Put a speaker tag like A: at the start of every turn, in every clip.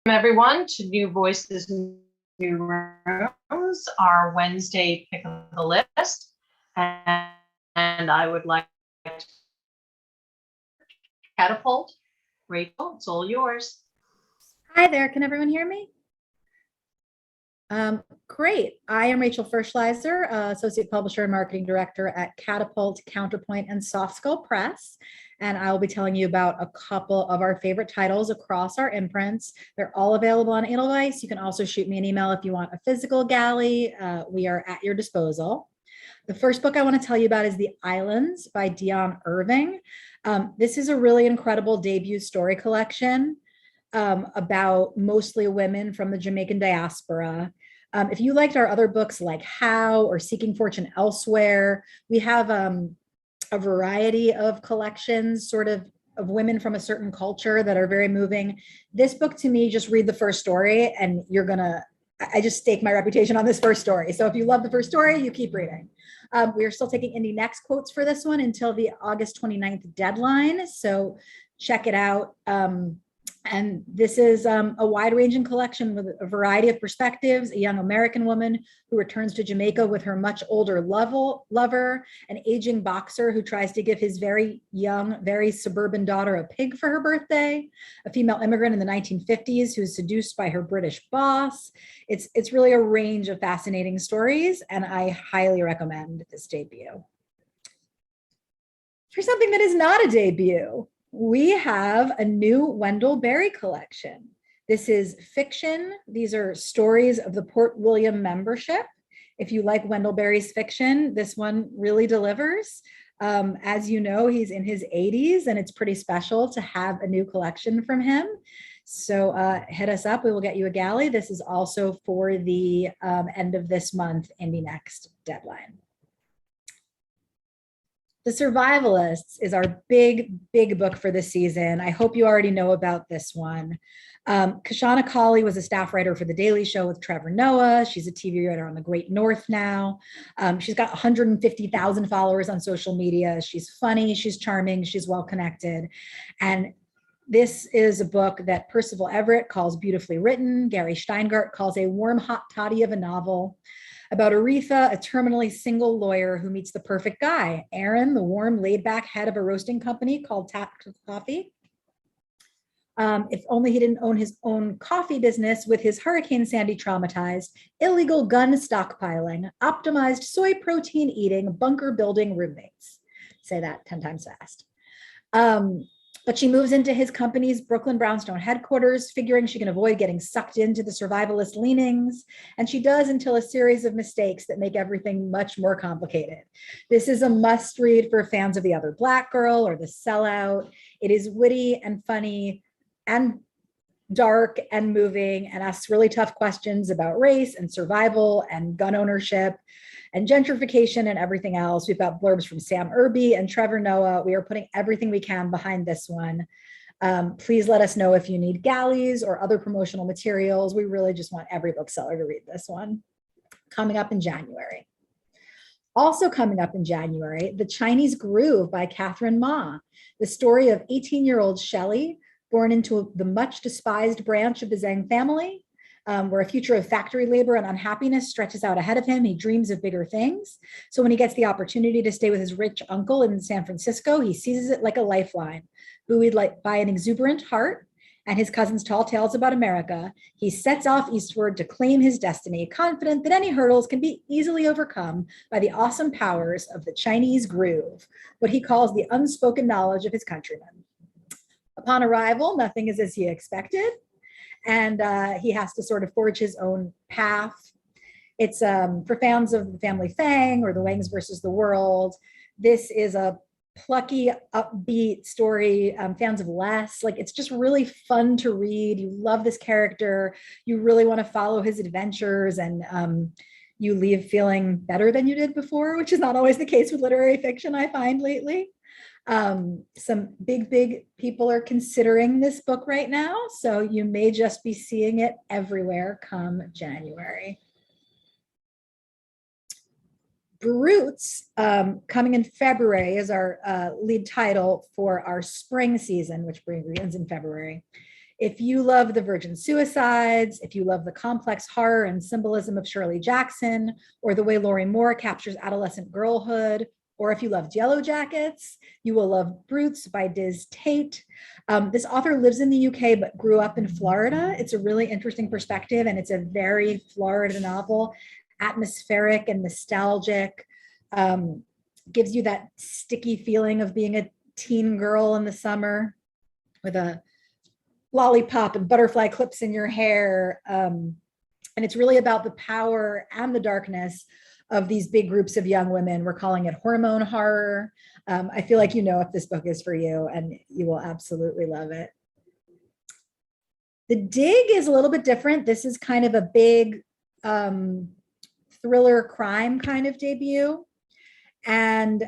A: Everyone to New Voices, New Rooms, our Wednesday pick of the list. And I would like to catapult. Rachel, it's all yours.
B: Hi there, can everyone hear me? Great. I am Rachel Ferschleiser, Associate Publisher and Marketing Director at Catapult, Counterpoint, and Soft Skull Press. And I will be telling you about a couple of our favorite titles across our imprints. They're all available on Edelweiss. You can also shoot me an email if you want a physical galley. We are at your disposal. The first book I want to tell you about is The Islands by Dion Irving. This is a really incredible debut story collection about mostly women from the Jamaican diaspora. If you liked our other books like How or Seeking Fortune Elsewhere, we have a variety of collections sort of women from a certain culture that are very moving. This book, to me, just read the first story and you're gonna, I just stake my reputation on this first story. So if you love the first story, you keep reading. We are still taking Indie Next quotes for this one until the August 29th deadline. So check it out. And this is a wide-ranging collection with a variety of perspectives. A young American woman who returns to Jamaica with her much older lover, an aging boxer who tries to give his very young, very suburban daughter a pig for her birthday, a female immigrant in the 1950s who's seduced by her British boss. It's really a range of fascinating stories, and I highly recommend this debut. For something that is not a debut, we have a new Wendell Berry collection. This is fiction. These are stories of the Port William membership. If you like Wendell Berry's fiction, this one really delivers. As you know, he's in his 80s and it's pretty special to have a new collection from him. So hit us up, we will get you a galley. This is also for the end of this month, Indie Next deadline. The Survivalists is our big book for this season. I hope you already know about this one. Kashana Cauley was a staff writer for The Daily Show with Trevor Noah. She's a TV writer on The Great North now. She's got 150,000 followers on social media. She's funny, she's charming, she's well-connected. And this is a book that Percival Everett calls beautifully written. Gary Steingart calls a warm, hot toddy of a novel, about Aretha, a terminally single lawyer who meets the perfect guy, Aaron, the warm, laid-back head of a roasting company called Tactical Coffee. If only he didn't own his own coffee business with his Hurricane Sandy traumatized, illegal gun stockpiling, optimized soy protein eating, bunker building roommates. Say that 10 times fast. But she moves into his company's Brooklyn Brownstone headquarters, figuring she can avoid getting sucked into the survivalist leanings. And she does until a series of mistakes that make everything much more complicated. This is a must read for fans of The Other Black Girl or The Sellout. It is witty and funny and dark and moving and asks really tough questions about race and survival and gun ownership and gentrification and everything else. We've got blurbs from Sam Irby and Trevor Noah. We are putting everything we can behind this one. Please let us know if you need galleys or other promotional materials. We really just want every bookseller to read this one. Coming up in January. Also coming up in January, The Chinese Groove by Catherine Ma, the story of 18-year-old Shelley, born into the much despised branch of the Zhang family, where a future of factory labor and unhappiness stretches out ahead of him. He dreams of bigger things. So when he gets the opportunity to stay with his rich uncle in San Francisco, he seizes it like a lifeline. Buoyed by an exuberant heart and his cousin's tall tales about America, he sets off eastward to claim his destiny, confident that any hurdles can be easily overcome by the awesome powers of the Chinese groove, what he calls the unspoken knowledge of his countrymen. Upon arrival, nothing is as he expected, and he has to sort of forge his own path. It's for fans of the family Fang or the Wangs versus the World. This is a plucky, upbeat story. Fans of Les, like, it's just really fun to read. You love this character. You really want to follow his adventures, and you leave feeling better than you did before, which is not always the case with literary fiction, I find lately. Some big people are considering this book right now, so you may just be seeing it everywhere come January. Brutes, coming in February, is our lead title for our spring season, which begins in February. If you love the Virgin Suicides, if you love the complex horror and symbolism of Shirley Jackson, or the way Laurie Moore captures adolescent girlhood, or if you loved Yellow Jackets, you will love Brutes by Diz Tate. This author lives in the UK but grew up in Florida. It's a really interesting perspective, and it's a very Florida novel, atmospheric and nostalgic. Gives you that sticky feeling of being a teen girl in the summer with a lollipop and butterfly clips in your hair. And it's really about the power and the darkness of these big groups of young women. We're calling it hormone horror. I feel like you know if this book is for you, and you will absolutely love it. The Dig is a little bit different. This is kind of a big thriller crime kind of debut. And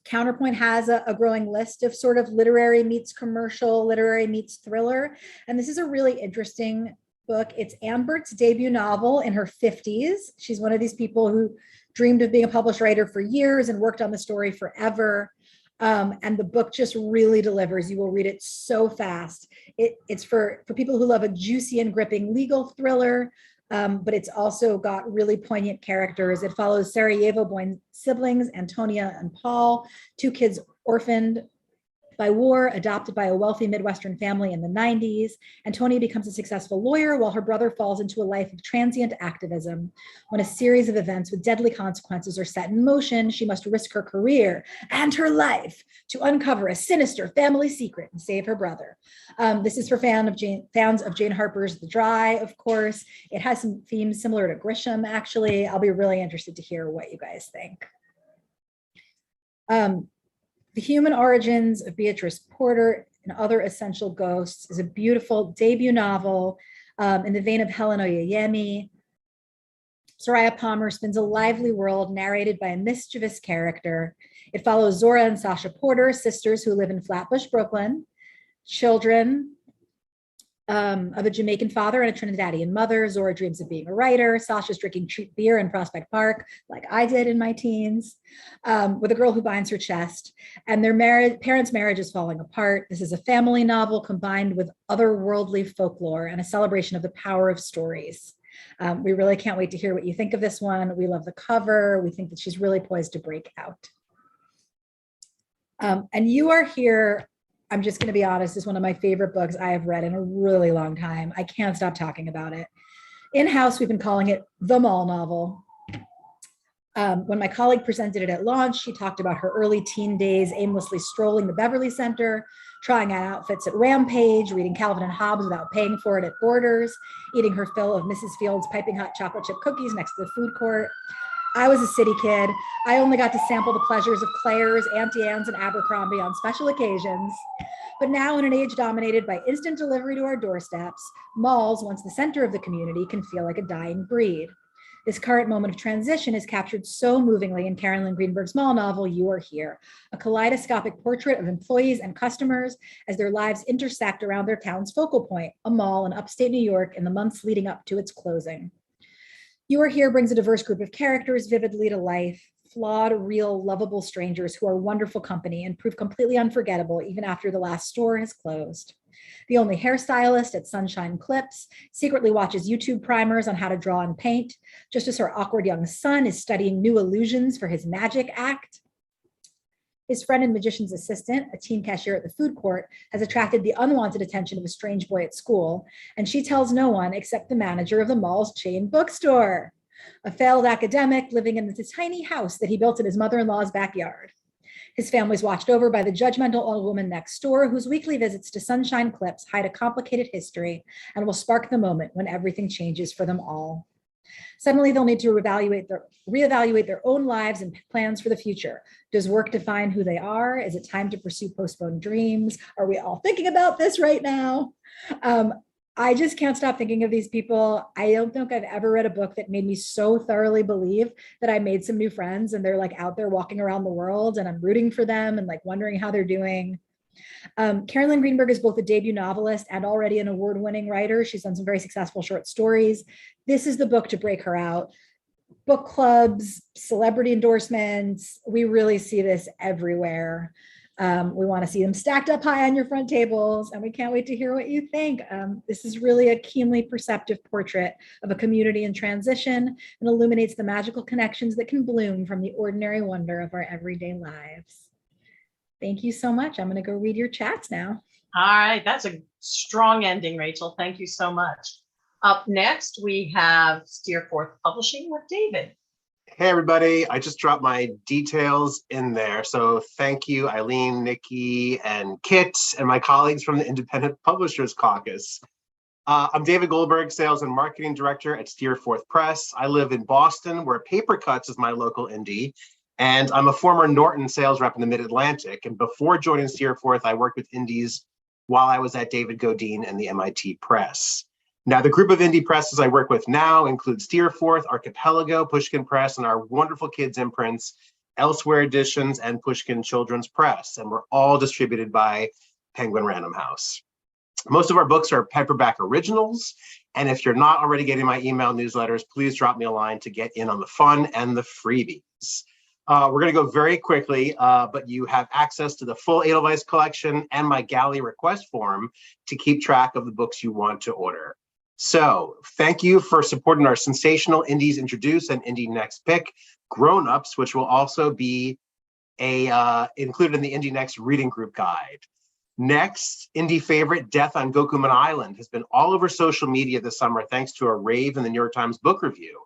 B: Counterpoint has a growing list of sort of literary meets commercial, literary meets thriller. And this is a really interesting book. It's Ann Burt's debut novel in her 50s. She's one of these people who dreamed of being a published writer for years and worked on the story forever. And the book just really delivers. You will read it so fast. It's for people who love a juicy and gripping legal thriller, but it's also got really poignant characters. It follows Sarajevo-born siblings, Antonia and Paul, two kids orphaned by war, adopted by a wealthy Midwestern family in the 90s. Antonia becomes a successful lawyer while her brother falls into a life of transient activism. When a series of events with deadly consequences are set in motion, she must risk her career and her life to uncover a sinister family secret and save her brother. This is for fans of Jane Harper's The Dry, of course. It has some themes similar to Grisham, actually. I'll be really interested to hear what you guys think. The Human Origins of Beatrice Porter and Other Essential Ghosts is a beautiful debut novel in the vein of Helen Oyeyemi. Soraya Palmer spins a lively world narrated by a mischievous character. It follows Zora and Sasha Porter, sisters who live in Flatbush, Brooklyn, children of a Jamaican father and a Trinidadian mother. Zora dreams of being a writer. Sasha's drinking cheap beer in Prospect Park, like I did in my teens, with a girl who binds her chest. And their parents' marriage is falling apart. This is a family novel combined with otherworldly folklore and a celebration of the power of stories. We really can't wait to hear what you think of this one. We love the cover. We think that she's really poised to break out. And You Are Here, I'm just going to be honest, is one of my favorite books I have read in a really long time. I can't stop talking about it. In-house, we've been calling it the mall novel. When my colleague presented it at launch, she talked about her early teen days aimlessly strolling the Beverly Center, trying on outfits at Rampage, reading Calvin and Hobbes without paying for it at Borders, eating her fill of Mrs. Field's piping hot chocolate chip cookies next to the food court. I was a city kid. I only got to sample the pleasures of Claire's, Auntie Anne's, and Abercrombie on special occasions. But now, in an age dominated by instant delivery to our doorsteps, malls, once the center of the community, can feel like a dying breed. This current moment of transition is captured so movingly in Carolyn Greenberg's mall novel, You Are Here, a kaleidoscopic portrait of employees and customers as their lives intersect around their town's focal point, a mall in upstate New York in the months leading up to its closing. You Are Here brings a diverse group of characters vividly to life, flawed, real, lovable strangers who are wonderful company and prove completely unforgettable even after the last store has closed. The only hairstylist at Sunshine Clips secretly watches YouTube primers on how to draw and paint, just as her awkward young son is studying new illusions for his magic act. His friend and magician's assistant, a teen cashier at the food court, has attracted the unwanted attention of a strange boy at school, and she tells no one except the manager of the mall's chain bookstore, a failed academic living in this tiny house that he built in his mother-in-law's backyard. His family's watched over by the judgmental old woman next door, whose weekly visits to Sunshine Clips hide a complicated history and will spark the moment when everything changes for them all. Suddenly, they'll need to reevaluate their own lives and plans for the future. Does work define who they are? Is it time to pursue postponed dreams? Are we all thinking about this right now? I just can't stop thinking of these people. I don't think I've ever read a book that made me so thoroughly believe that I made some new friends and they're like out there walking around the world and I'm rooting for them and like wondering how they're doing. Carolyn Greenberg is both a debut novelist and already an award-winning writer. She's done some very successful short stories. This is the book to break her out. Book clubs, celebrity endorsements, we really see this everywhere. We want to see them stacked up high on your front tables, and we can't wait to hear what you think. This is really a keenly perceptive portrait of a community in transition and illuminates the magical connections that can bloom from the ordinary wonder of our everyday lives. Thank you so much. I'm going to go read your chats now.
A: All right, that's a strong ending, Rachel. Thank you so much. Up next, we have Steerforth Publishing with David.
C: Hey, everybody. I just dropped my details in there. So thank you, Eileen, Nikki, and Kit, and my colleagues from the Independent Publishers Caucus. I'm David Goldberg, Sales and Marketing Director at Steerforth Press. I live in Boston, where Paper Cuts is my local indie, and I'm a former Norton sales rep in the Mid-Atlantic. And before joining Steerforth, I worked with indies while I was at David Godine and the MIT Press. Now, the group of indie presses I work with now include Steerforth, Archipelago, Pushkin Press, and our wonderful kids imprints, Elsewhere Editions, and Pushkin Children's Press, and we're all distributed by Penguin Random House. Most of our books are paperback originals, and if you're not already getting my email newsletters, please drop me a line to get in on the fun and the freebies. We're going to go very quickly, but you have access to the full Edelweiss collection and my galley request form to keep track of the books you want to order. So thank you for supporting our sensational Indies Introduce and Indie Next Pick grown-ups, which will also be included in the Indie Next reading group guide. Next, indie favorite Death on Gokuman Island has been all over social media this summer thanks to a rave in the New York Times book review.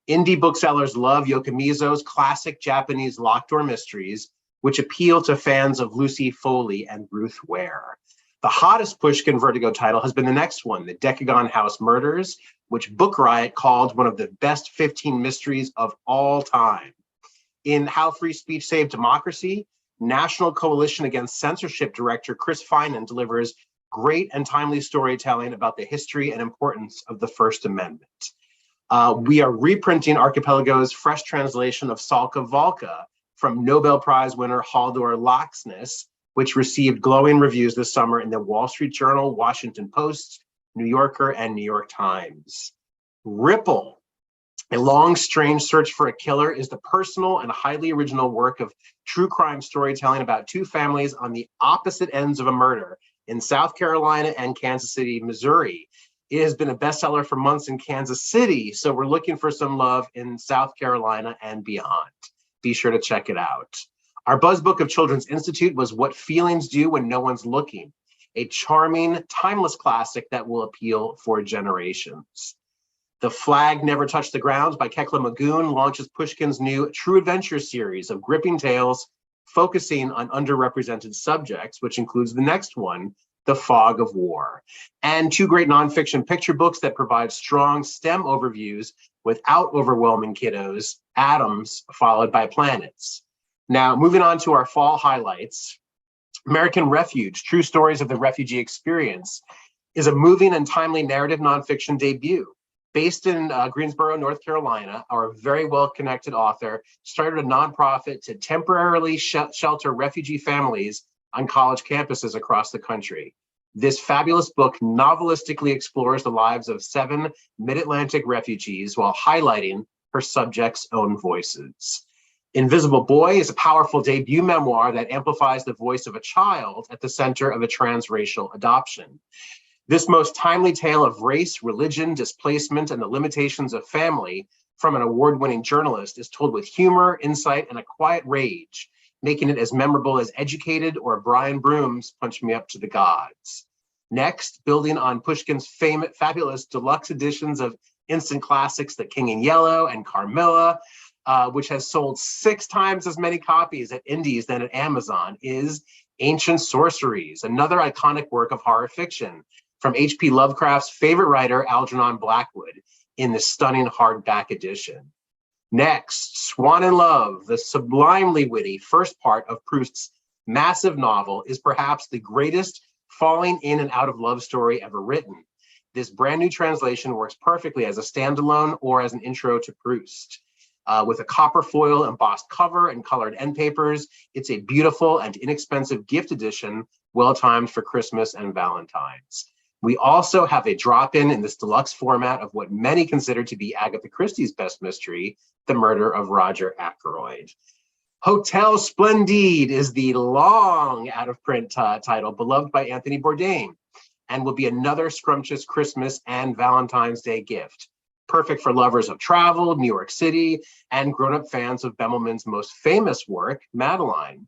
C: Indie booksellers love Yokomizo's classic Japanese locked door mysteries, which appeal to fans of Lucy Foley and Ruth Ware. The hottest Pushkin Vertigo title has been the next one, The Decagon House Murders, which Book Riot called one of the best 15 mysteries of all time. In How Free Speech Saved Democracy, National Coalition Against Censorship director Chris Finan delivers great and timely storytelling about the history and importance of the First Amendment. We are reprinting Archipelago's fresh translation of Salka Valka from Nobel Prize winner Haldor Laxness, which received glowing reviews this summer in the Wall Street Journal, Washington Post, New Yorker, and New York Times. Ripple, A Long, Strange Search for a Killer, is the personal and highly original work of true crime storytelling about two families on the opposite ends of a murder in South Carolina and Kansas City, Missouri. It has been a bestseller for months in Kansas City, so we're looking for some love in South Carolina and beyond. Be sure to check it out. Our buzz book of Children's Institute was What Feelings Do When No One's Looking, a charming, timeless classic that will appeal for generations. The Flag Never Touched the Ground by Kekla Magoon launches Pushkin's new True Adventure series of gripping tales focusing on underrepresented subjects, which includes the next one, The Fog of War, and two great nonfiction picture books that provide strong STEM overviews without overwhelming kiddos, Atoms followed by Planets. Now, moving on to our fall highlights, American Refuge, True Stories of the Refugee Experience, is a moving and timely narrative nonfiction debut. Based in Greensboro, North Carolina, our very well-connected author started a nonprofit to temporarily shelter refugee families on college campuses across the country. This fabulous book novelistically explores the lives of 7 Mid-Atlantic refugees while highlighting her subjects' own voices. Invisible Boy is a powerful debut memoir that amplifies the voice of a child at the center of a transracial adoption. This most timely tale of race, religion, displacement, and the limitations of family from an award-winning journalist is told with humor, insight, and a quiet rage, making it as memorable as Educated or Brian Broom's Punch Me Up to the Gods. Next, building on Pushkin's fabulous deluxe editions of instant classics The King in Yellow and Carmilla, which has sold 6 times as many copies at Indies than at Amazon, is Ancient Sorceries, another iconic work of horror fiction from H.P. Lovecraft's favorite writer, Algernon Blackwood, in the stunning hardback edition. Next, Swan in Love, the sublimely witty first part of Proust's massive novel, is perhaps the greatest falling in and out of love story ever written. This brand new translation works perfectly as a standalone or as an intro to Proust. With a copper foil embossed cover and colored end papers, it's a beautiful and inexpensive gift edition, well-timed for Christmas and Valentine's. We also have a drop-in in this deluxe format of what many consider to be Agatha Christie's best mystery, The Murder of Roger Ackroyd. Hotel Splendide is the long out-of-print title beloved by Anthony Bourdain and will be another scrumptious Christmas and Valentine's Day gift. Perfect for lovers of travel, New York City, and grown-up fans of Bemelman's most famous work, Madeline.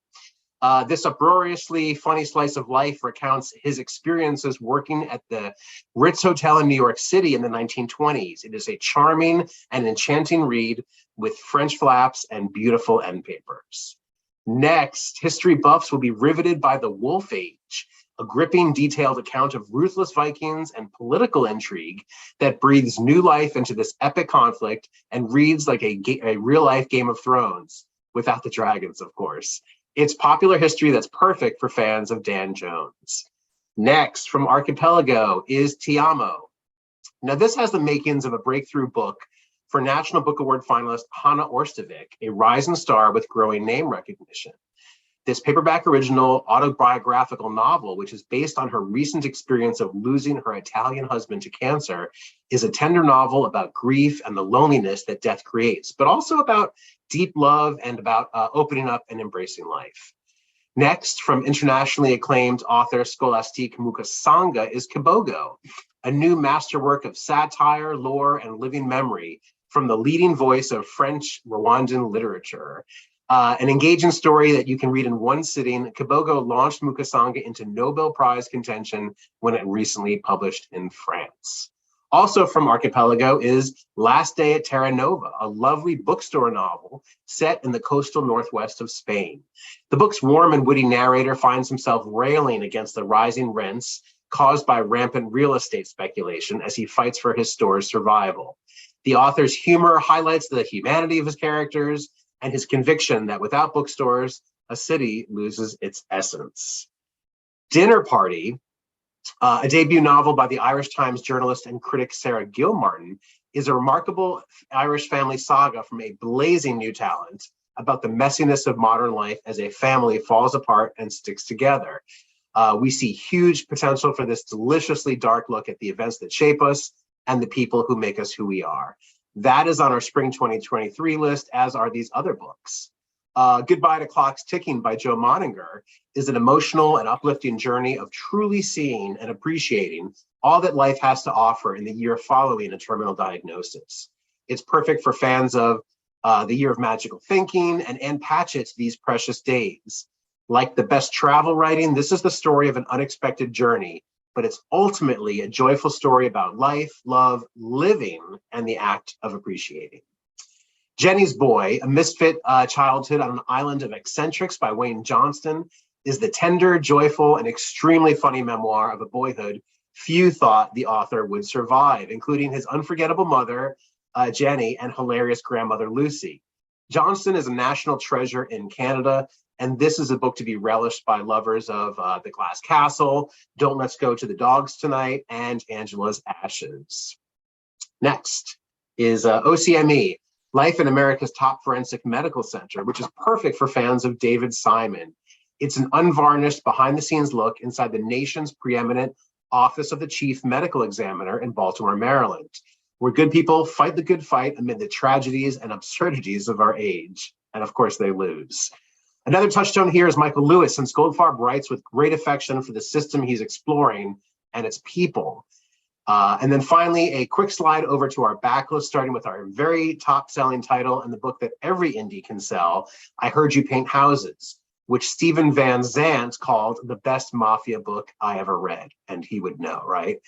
C: This uproariously funny slice of life recounts his experiences working at the Ritz Hotel in New York City in the 1920s. It is a charming and enchanting read with French flaps and beautiful end papers. Next, history buffs will be riveted by The Wolf Age, a gripping, detailed account of ruthless Vikings and political intrigue that breathes new life into this epic conflict and reads like a real-life Game of Thrones, without the dragons, of course. It's popular history that's perfect for fans of Dan Jones. Next, from Archipelago, is Ti Amo. Now, this has the makings of a breakthrough book for National Book Award finalist Hannah Orstavik, a rising star with growing name recognition. This paperback original autobiographical novel, which is based on her recent experience of losing her Italian husband to cancer, is a tender novel about grief and the loneliness that death creates, but also about deep love and about opening up and embracing life. Next, from internationally acclaimed author Scholastique Mukasanga, is Kibogo, a new masterwork of satire, lore, and living memory from the leading voice of French Rwandan literature. An engaging story that you can read in one sitting. Kibogo launched Mukasanga into Nobel Prize contention when it recently published in France. Also from Archipelago is Last Day at Terra Nova, a lovely bookstore novel set in the coastal northwest of Spain. The book's warm and witty narrator finds himself railing against the rising rents caused by rampant real estate speculation as he fights for his store's survival. The author's humor highlights the humanity of his characters and his conviction that without bookstores, a city loses its essence. Dinner Party, a debut novel by the Irish Times journalist and critic Sarah Gilmartin, is a remarkable Irish family saga from a blazing new talent about the messiness of modern life as a family falls apart and sticks together. We see huge potential for this deliciously dark look at the events that shape us and the people who make us who we are. That is on our spring 2023 list, as are these other books. Goodbye to Clocks Ticking by Joe Moninger is an emotional and uplifting journey of truly seeing and appreciating all that life has to offer in the year following a terminal diagnosis. It's perfect for fans of The Year of Magical Thinking and Ann Patchett's These Precious Days. Like the best travel writing, this is the story of an unexpected journey, but it's ultimately a joyful story about life, love, living, and the act of appreciating. Jenny's Boy, a misfit childhood on an island of eccentrics by Wayne Johnston, is the tender, joyful, and extremely funny memoir of a boyhood few thought the author would survive, including his unforgettable mother, Jenny, and hilarious grandmother, Lucy. Johnston is a national treasure in Canada, and this is a book to be relished by lovers of The Glass Castle, Don't Let's Go to the Dogs Tonight, and Angela's Ashes. Next is OCME, Life in America's Top Forensic Medical Center, which is perfect for fans of David Simon. It's an unvarnished, behind-the-scenes look inside the nation's preeminent Office of the Chief Medical Examiner in Baltimore, Maryland, where good people fight the good fight amid the tragedies and absurdities of our age. And of course, they lose. Another touchstone here is Michael Lewis, since Goldfarb writes with great affection for the system he's exploring and its people. And then finally, a quick slide over to our backlist, starting with our very top-selling title and the book that every indie can sell, I Heard You Paint Houses, which Stephen Van Zandt called the best mafia book I ever read, and he would know, right?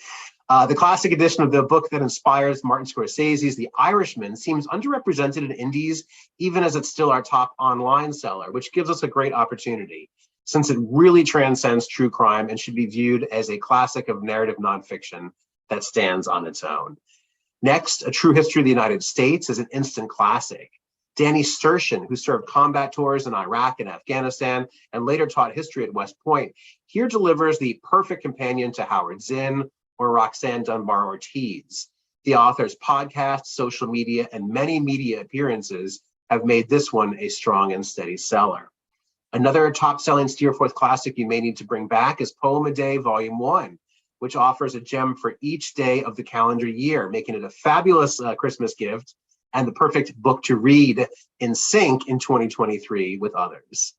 C: The classic edition of the book that inspires Martin Scorsese's The Irishman seems underrepresented in indies, even as it's still our top online seller, which gives us a great opportunity, since it really transcends true crime and should be viewed as a classic of narrative nonfiction that stands on its own. Next, A True History of the United States is an instant classic. Danny Stershin, who served combat tours in Iraq and Afghanistan and later taught history at West Point, here delivers the perfect companion to Howard Zinn or Roxanne Dunbar Ortiz. The author's podcast, social media, and many media appearances have made this one a strong and steady seller. Another top-selling Steerforth classic you may need to bring back is Poem a Day, Volume 1, which offers a gem for each day of the calendar year, making it a fabulous Christmas gift and the perfect book to read in sync in 2023 with others.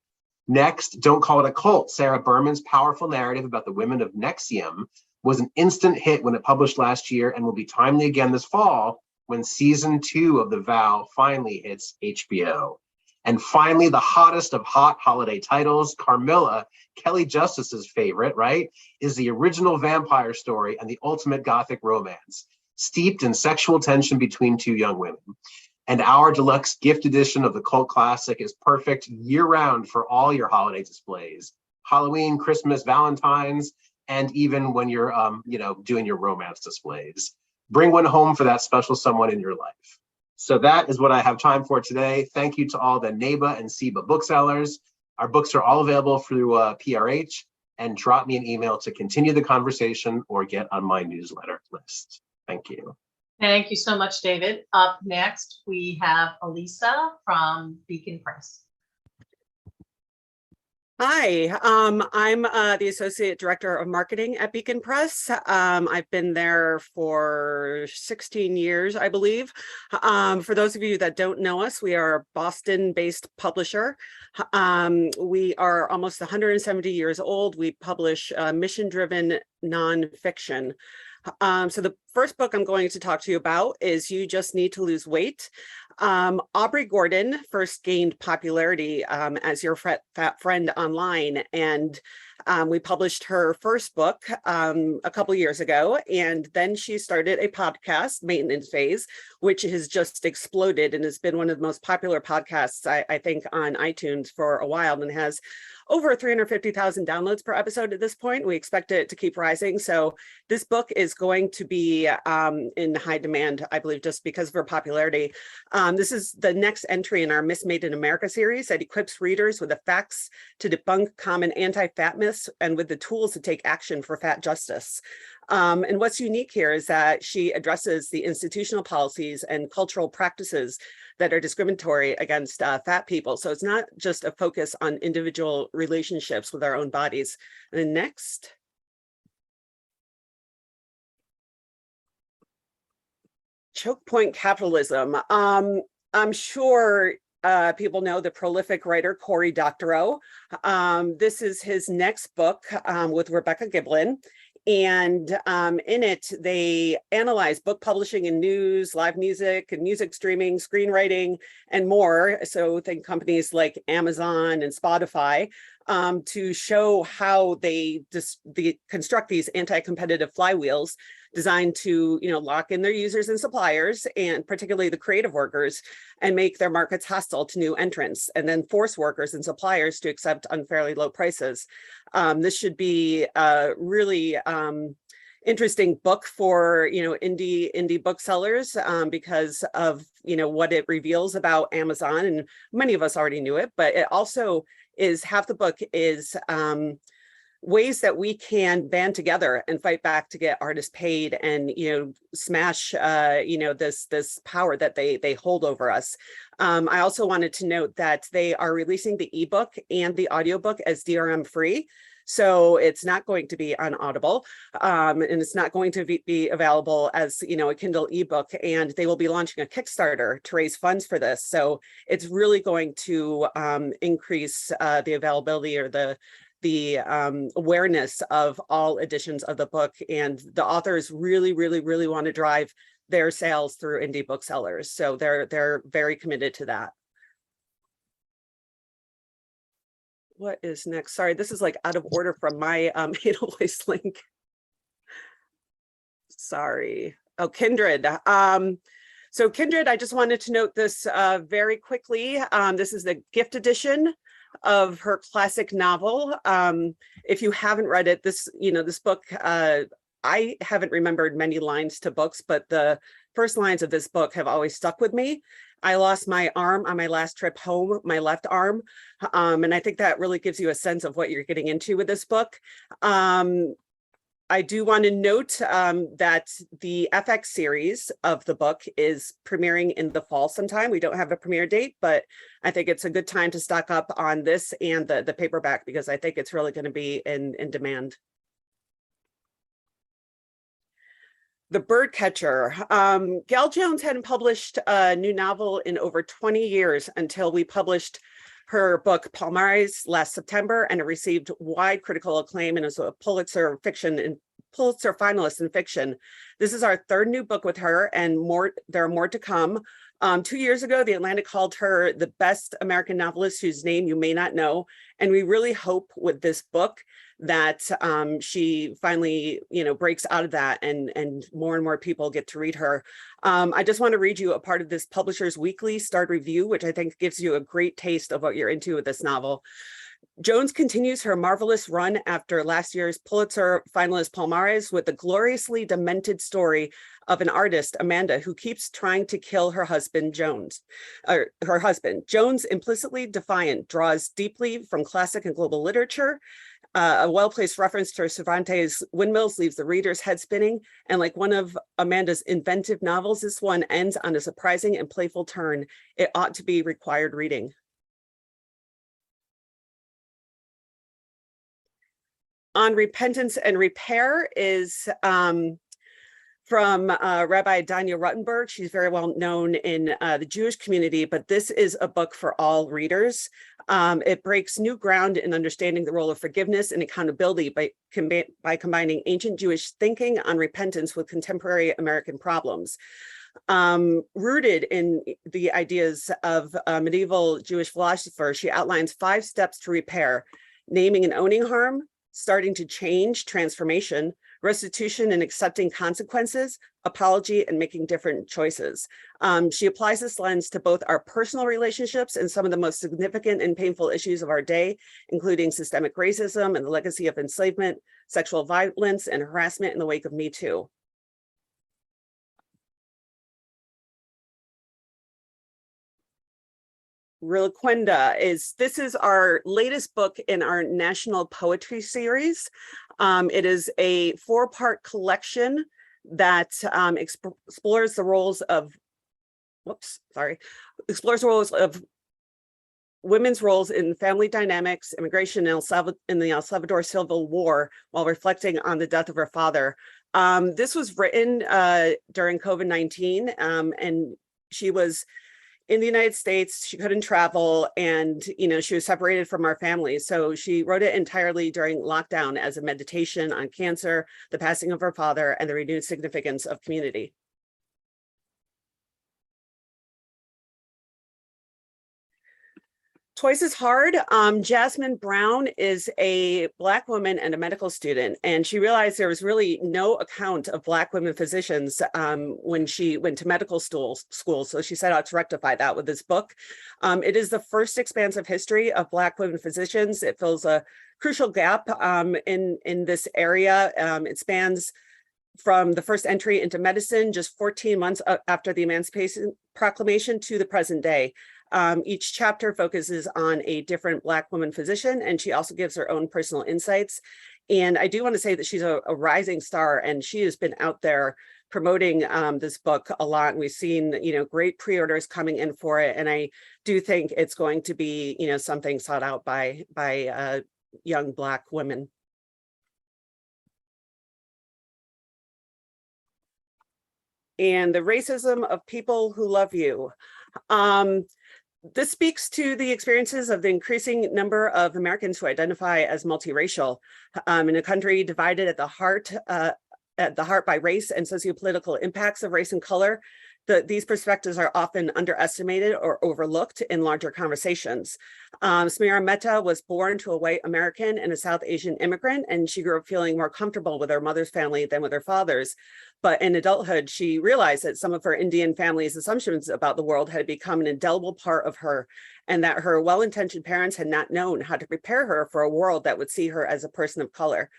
C: Next, Don't Call It a Cult. Sarah Berman's powerful narrative about the women of Nexium was an instant hit when it published last year and will be timely again this fall when season 2 of The Vow finally hits HBO. And finally, the hottest of hot holiday titles, Carmilla, Kelly Justice's favorite, right, is the original vampire story and the ultimate gothic romance, steeped in sexual tension between two young women. And our deluxe gift edition of the cult classic is perfect year-round for all your holiday displays, Halloween, Christmas, Valentine's, and even when you're, doing your romance displays. Bring one home for that special someone in your life. So that is what I have time for today. Thank you to all the NEBA and SEBA booksellers. Our books are all available through PRH, and drop me an email to continue the conversation or get on my newsletter list. Thank you.
A: Thank you so much, David. Up next, we have Elisa from Beacon Press.
D: Hi, I'm the Associate Director of Marketing at Beacon Press. I've been there for 16 years, I believe. For those of you that don't know us, we are a Boston-based publisher. We are almost 170 years old. We publish mission-driven nonfiction. So the first book I'm going to talk to you about is You Just Need to Lose Weight. Aubrey Gordon first gained popularity as your fat friend online, and we published her first book a couple years ago, and then she started a podcast, Maintenance Phase, which has just exploded and has been one of the most popular podcasts, I think, on iTunes for a while, and has over 350,000 downloads per episode at this point. We expect it to keep rising. So this book is going to be in high demand, I believe, just because of her popularity. This is the next entry in our Mismade in America series that equips readers with the facts to debunk common anti-fat myths and with the tools to take action for fat justice. And what's unique here is that she addresses the institutional policies and cultural practices that are discriminatory against fat people. So it's not just a focus on individual relationships with our own bodies. And then next. Choke point capitalism. I'm sure people know the prolific writer Cory Doctorow. This is his next book with Rebecca Giblin. And in it, they analyze book publishing and news, live music and music streaming, screenwriting, and more. So think companies like Amazon and Spotify to show how they construct these anti-competitive flywheels designed to, lock in their users and suppliers, and particularly the creative workers, and make their markets hostile to new entrants, and then force workers and suppliers to accept unfairly low prices. This should be a really interesting book for indie booksellers because of what it reveals about Amazon, and many of us already knew it, but it also is half the book is ways that we can band together and fight back to get artists paid and smash this power that they hold over us. I also wanted to note that they are releasing the ebook and the audiobook as DRM free. So it's not going to be on Audible, and it's not going to be available as a Kindle ebook, and they will be launching a Kickstarter to raise funds for this. So it's really going to increase the availability or the awareness of all editions of the book, and the authors really want to drive their sales through indie booksellers. So they're very committed to that. What is next? Sorry, this is like out of order from my Edelweiss link. Sorry. Oh, Kindred. So Kindred, I just wanted to note this very quickly. This is the gift edition of her classic novel. If you haven't read it, this book, I haven't remembered many lines to books, but the first lines of this book have always stuck with me. I lost my arm on my last trip home, my left arm. And I think that really gives you a sense of what you're getting into with this book. I do want to note that the FX series of the book is premiering in the fall sometime. We don't have a premiere date, but I think it's a good time to stock up on this and the paperback, because I think it's really going to be in demand. The Birdcatcher. Gail Jones hadn't published a new novel in over 20 years until we published her book Palmares last September, and it received wide critical acclaim and is a Pulitzer finalist in fiction. This is our third new book with her, and there are more to come. 2 years ago, The Atlantic called her the best American novelist whose name you may not know, and we really hope with this book that she finally, breaks out of that and more people get to read her. I just want to read you a part of this Publishers Weekly starred review, which I think gives you a great taste of what you're into with this novel. Jones continues her marvelous run after last year's Pulitzer finalist Palmares with the gloriously demented story of an artist, Amanda, who keeps trying to kill her husband, Jones. Jones, implicitly defiant, draws deeply from classic and global literature. A well-placed reference to Cervantes' windmills leaves the reader's head spinning. And like one of Amanda's inventive novels, this one ends on a surprising and playful turn. It ought to be required reading. On Repentance and Repair is from Rabbi Danya Ruttenberg. She's very well known in the Jewish community, but this is a book for all readers. It breaks new ground in understanding the role of forgiveness and accountability by combining ancient Jewish thinking on repentance with contemporary American problems. Rooted in the ideas of medieval Jewish philosophers, she outlines 5 steps to repair: naming and owning harm, starting to change, transformation, restitution and accepting consequences, apology, and making different choices. She applies this lens to both our personal relationships and some of the most significant and painful issues of our day, including systemic racism and the legacy of enslavement, sexual violence, and harassment in the wake of Me Too. Reliquenda this is our latest book in our National Poetry Series. It is a 4-part collection that explores the roles of women's roles in family dynamics, immigration in the El Salvador Civil War, while reflecting on the death of her father. This was written during COVID-19, and she was in the United States. She couldn't travel, and she was separated from our family. So she wrote it entirely during lockdown as a meditation on cancer, the passing of her father, and the renewed significance of community. Twice as Hard. Jasmine Brown is a Black woman and a medical student, and she realized there was really no account of Black women physicians when she went to medical school. So she set out to rectify that with this book. It is the first expansive history of Black women physicians. It fills a crucial gap in this area. It spans from the first entry into medicine just 14 months after the Emancipation Proclamation to the present day. Each chapter focuses on a different Black woman physician, and she also gives her own personal insights. And I do want to say that she's a rising star, and she has been out there promoting this book a lot. And we've seen, great pre-orders coming in for it. And I do think it's going to be, something sought out by young Black women. And the Racism of People Who Love You. This speaks to the experiences of the increasing number of Americans who identify as multiracial in a country divided at the heart by race and sociopolitical impacts of race and color. These perspectives are often underestimated or overlooked in larger conversations. Smira Mehta was born to a white American and a South Asian immigrant, and she grew up feeling more comfortable with her mother's family than with her father's. But in adulthood, she realized that some of her Indian family's assumptions about the world had become an indelible part of her, and that her well-intentioned parents had not known how to prepare her for a world that would see her as a person of color.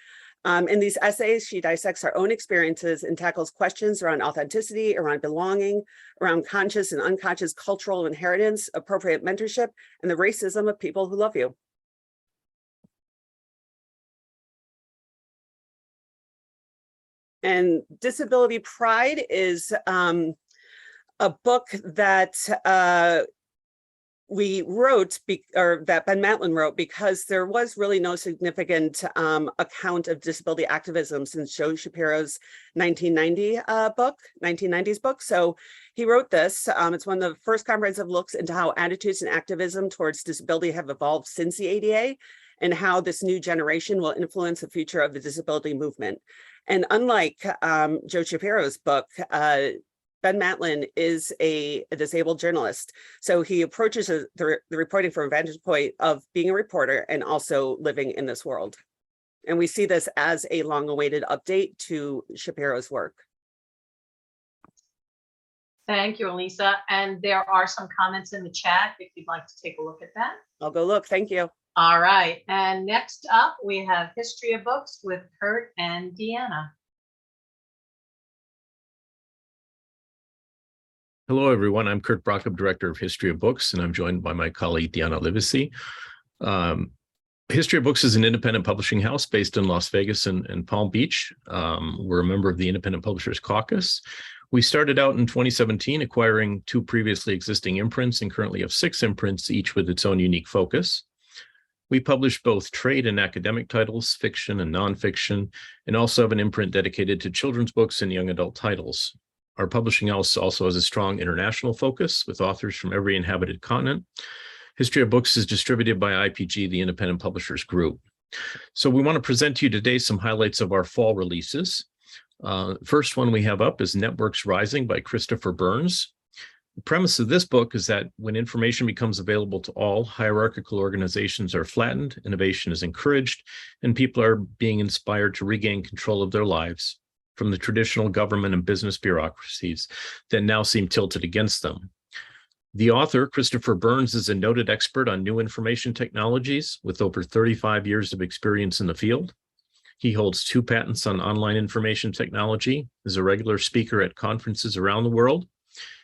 D: In these essays, she dissects her own experiences and tackles questions around authenticity, around belonging, around conscious and unconscious cultural inheritance, appropriate mentorship, and the racism of people who love you. And Disability Pride is a book that we wrote, or that Ben Matlin wrote, because there was really no significant account of disability activism since Joe Shapiro's 1990s book. So he wrote this. It's one of the first comprehensive looks into how attitudes and activism towards disability have evolved since the ADA, and how this new generation will influence the future of the disability movement. And unlike Joe Shapiro's book, Ben Matlin is a disabled journalist. So he approaches the reporting from a vantage point of being a reporter and also living in this world. And we see this as a long-awaited update to Shapiro's work.
A: Thank you, Elisa. And there are some comments in the chat if you'd like to take a look at that.
D: I'll go look. Thank you.
A: All right. And next up, we have History of Books with Kurt and Deanna.
E: Hello, everyone. I'm Kurt Brockup, Director of History of Books, and I'm joined by my colleague, Deanna Livesey. History of Books is an independent publishing house based in Las Vegas and Palm Beach. We're a member of the Independent Publishers Caucus. We started out in 2017, acquiring 2 previously existing imprints and currently have 6 imprints, each with its own unique focus. We publish both trade and academic titles, fiction and nonfiction, and also have an imprint dedicated to children's books and young adult titles. Our publishing house also has a strong international focus with authors from every inhabited continent. History of Books is distributed by IPG, the Independent Publishers Group. So we want to present to you today some highlights of our fall releases. First one we have up is Networks Rising by Christopher Burns. The premise of this book is that when information becomes available to all, hierarchical organizations are flattened, innovation is encouraged, and people are being inspired to regain control of their lives from the traditional government and business bureaucracies that now seem tilted against them. The author, Christopher Burns, is a noted expert on new information technologies with over 35 years of experience in the field. He holds 2 patents on online information technology, is a regular speaker at conferences around the world.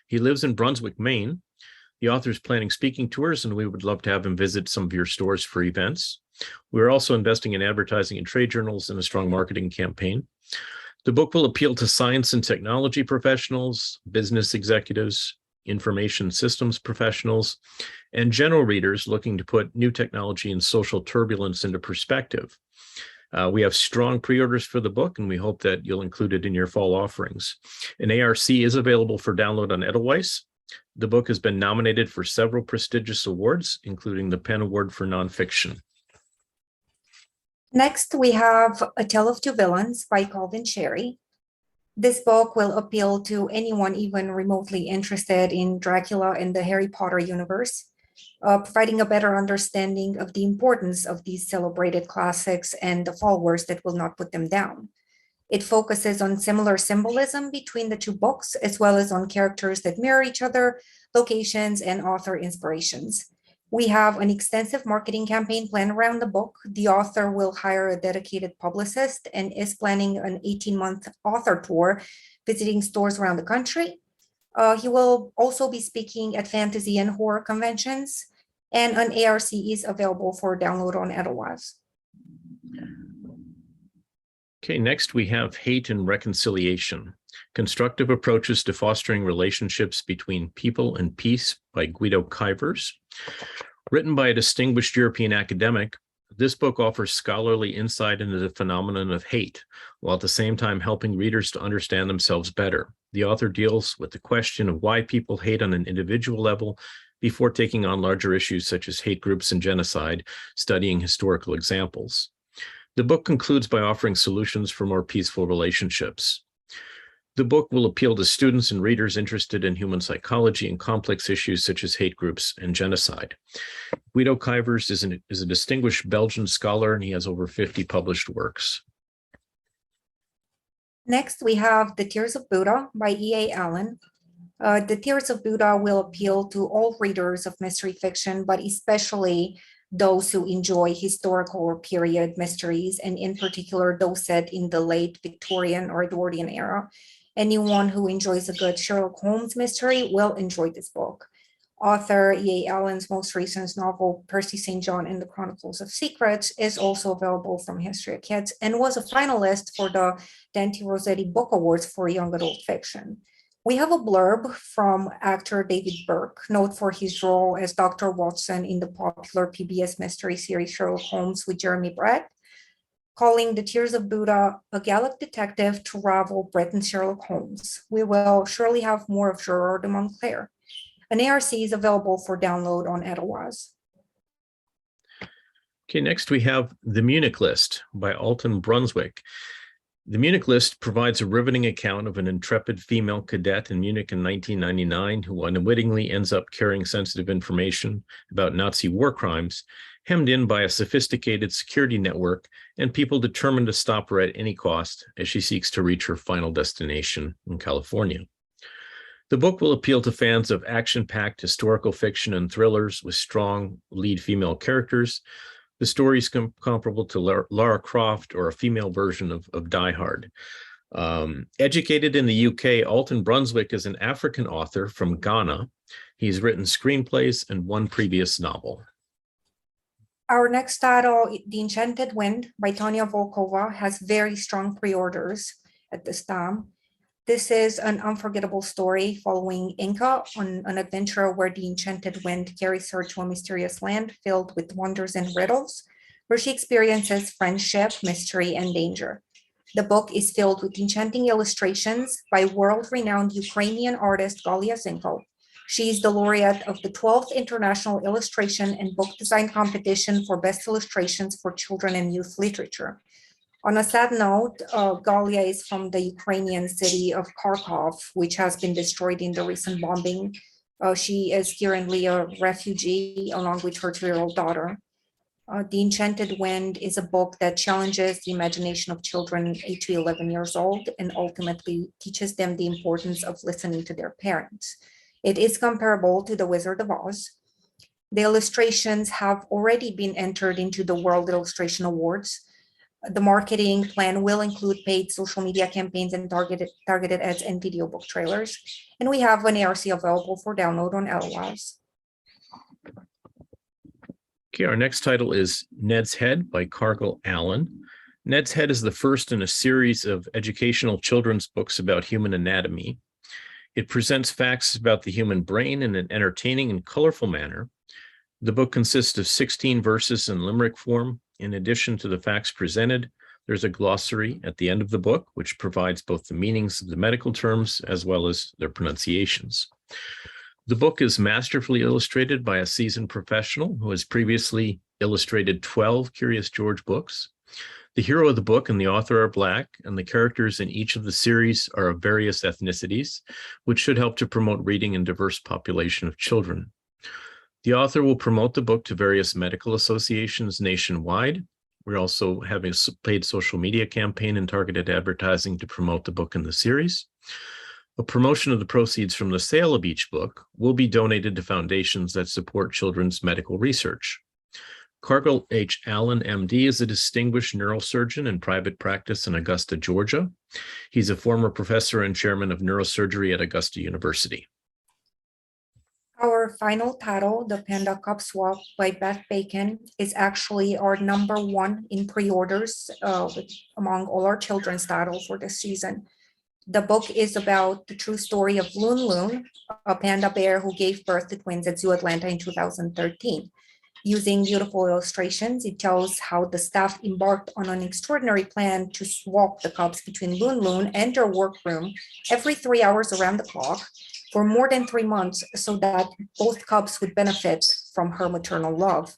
E: He lives in Brunswick, Maine. The author is planning speaking tours, and we would love to have him visit some of your stores for events. We're also investing in advertising in trade journals and a strong marketing campaign. The book will appeal to science and technology professionals, business executives, information systems professionals, and general readers looking to put new technology and social turbulence into perspective. We have strong pre-orders for the book, and we hope that you'll include it in your fall offerings. An ARC is available for download on Edelweiss. The book has been nominated for several prestigious awards, including the PEN Award for Nonfiction.
F: Next, we have A Tale of Two Villains by Calvin Cherry. This book will appeal to anyone even remotely interested in Dracula and the Harry Potter universe, providing a better understanding of the importance of these celebrated classics and the followers that will not put them down. It focuses on similar symbolism between the 2 books, as well as on characters that mirror each other, locations, and author inspirations. We have an extensive marketing campaign planned around the book. The author will hire a dedicated publicist and is planning an 18-month author tour, visiting stores around the country. He will also be speaking at fantasy and horror conventions, and an ARC is available for download on Edelweiss.
E: Okay, next we have Hate and Reconciliation, Constructive Approaches to Fostering Relationships Between People and Peace by Guido Kuyvers. Written by a distinguished European academic, this book offers scholarly insight into the phenomenon of hate, while at the same time helping readers to understand themselves better. The author deals with the question of why people hate on an individual level before taking on larger issues such as hate groups and genocide, studying historical examples. The book concludes by offering solutions for more peaceful relationships. The book will appeal to students and readers interested in human psychology and complex issues such as hate groups and genocide. Guido Kuyvers is a distinguished Belgian scholar, and he has over 50 published works.
F: Next, we have The Tears of Buddha by E.A. Allen. The Tears of Buddha will appeal to all readers of mystery fiction, but especially those who enjoy historical or period mysteries, and in particular, those set in the late Victorian or Edwardian era. Anyone who enjoys a good Sherlock Holmes mystery will enjoy this book. Author E.A. Allen's most recent novel, Percy St. John and the Chronicles of Secrets, is also available from History of Kids and was a finalist for the Dante Rossetti Book Awards for Young Adult Fiction. We have a blurb from actor David Burke, known for his role as Dr. Watson in the popular PBS mystery series Sherlock Holmes with Jeremy Brett, calling The Tears of Buddha a Gallic detective to rival Britain's Sherlock Holmes. We will surely have more of Gerard de Montclair. An ARC is available for download on Edelweiss.
E: Okay, next we have The Munich List by Alton Brunswick. The Munich List provides a riveting account of an intrepid female cadet in Munich in 1999 who unwittingly ends up carrying sensitive information about Nazi war crimes, hemmed in by a sophisticated security network and people determined to stop her at any cost as she seeks to reach her final destination in California. The book will appeal to fans of action-packed historical fiction and thrillers with strong lead female characters. The story is comparable to Lara Croft or a female version of Die Hard. Educated in the UK, Alton Brunswick is an African author from Ghana. He's written screenplays and one previous novel.
F: Our next title, The Enchanted Wind by Tanya Volkova, has very strong pre-orders at this time. This is an unforgettable story following Inca on an adventure where the enchanted wind carries her to a mysterious land filled with wonders and riddles, where she experiences friendship, mystery, and danger. The book is filled with enchanting illustrations by world-renowned Ukrainian artist Galia Zinko. She is the laureate of the 12th International Illustration and Book Design Competition for Best Illustrations for Children and Youth Literature. On a sad note, Galia is from the Ukrainian city of Kharkov, which has been destroyed in the recent bombing. She is currently a refugee along with her 2-year-old daughter. The Enchanted Wind is a book that challenges the imagination of children 8 to 11 years old and ultimately teaches them the importance of listening to their parents. It is comparable to The Wizard of Oz. The illustrations have already been entered into the World Illustration Awards. The marketing plan will include paid social media campaigns and targeted ads and video book trailers. And we have an ARC available for download on Edelweiss.
E: Okay, our next title is Ned's Head by Cargill Allen. Ned's Head is the first in a series of educational children's books about human anatomy. It presents facts about the human brain in an entertaining and colorful manner. The book consists of 16 verses in limerick form. In addition to the facts presented, there's a glossary at the end of the book, which provides both the meanings of the medical terms as well as their pronunciations. The book is masterfully illustrated by a seasoned professional who has previously illustrated 12 Curious George books. The hero of the book and the author are Black, and the characters in each of the series are of various ethnicities, which should help to promote reading in diverse population of children. The author will promote the book to various medical associations nationwide. We're also having a paid social media campaign and targeted advertising to promote the book in the series. A promotion of the proceeds from the sale of each book will be donated to foundations that support children's medical research. Cargill H. Allen, MD, is a distinguished neurosurgeon in private practice in Augusta, Georgia. He's a former professor and chairman of neurosurgery at Augusta University.
F: Our final title, The Panda Cup Swap by Beth Bacon, is actually our #1 in pre-orders among all our children's titles for this season. The book is about the true story of Loon Loon, a panda bear who gave birth to twins at Zoo Atlanta in 2013. Using beautiful illustrations, it tells how the staff embarked on an extraordinary plan to swap the cubs between Loon Loon and their workroom every 3 hours around the clock for more than 3 months so that both cubs would benefit from her maternal love.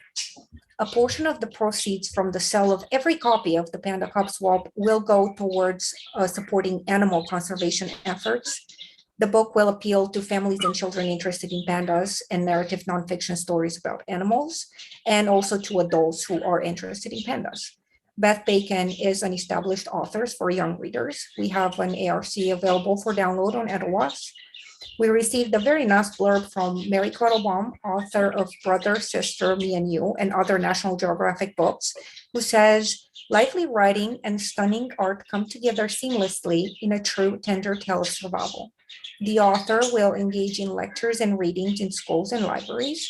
F: A portion of the proceeds from the sale of every copy of the Panda Cup Swap will go towards supporting animal conservation efforts. The book will appeal to families and children interested in pandas and narrative nonfiction stories about animals, and also to adults who are interested in pandas. Beth Bacon is an established author for young readers. We have an ARC available for download on Edelweiss. We received a very nice blurb from Mary Clutterbaum, author of Brother, Sister, Me and You, and other National Geographic books, who says, lively writing and stunning art come together seamlessly in a true tender tale of survival. The author will engage in lectures and readings in schools and libraries.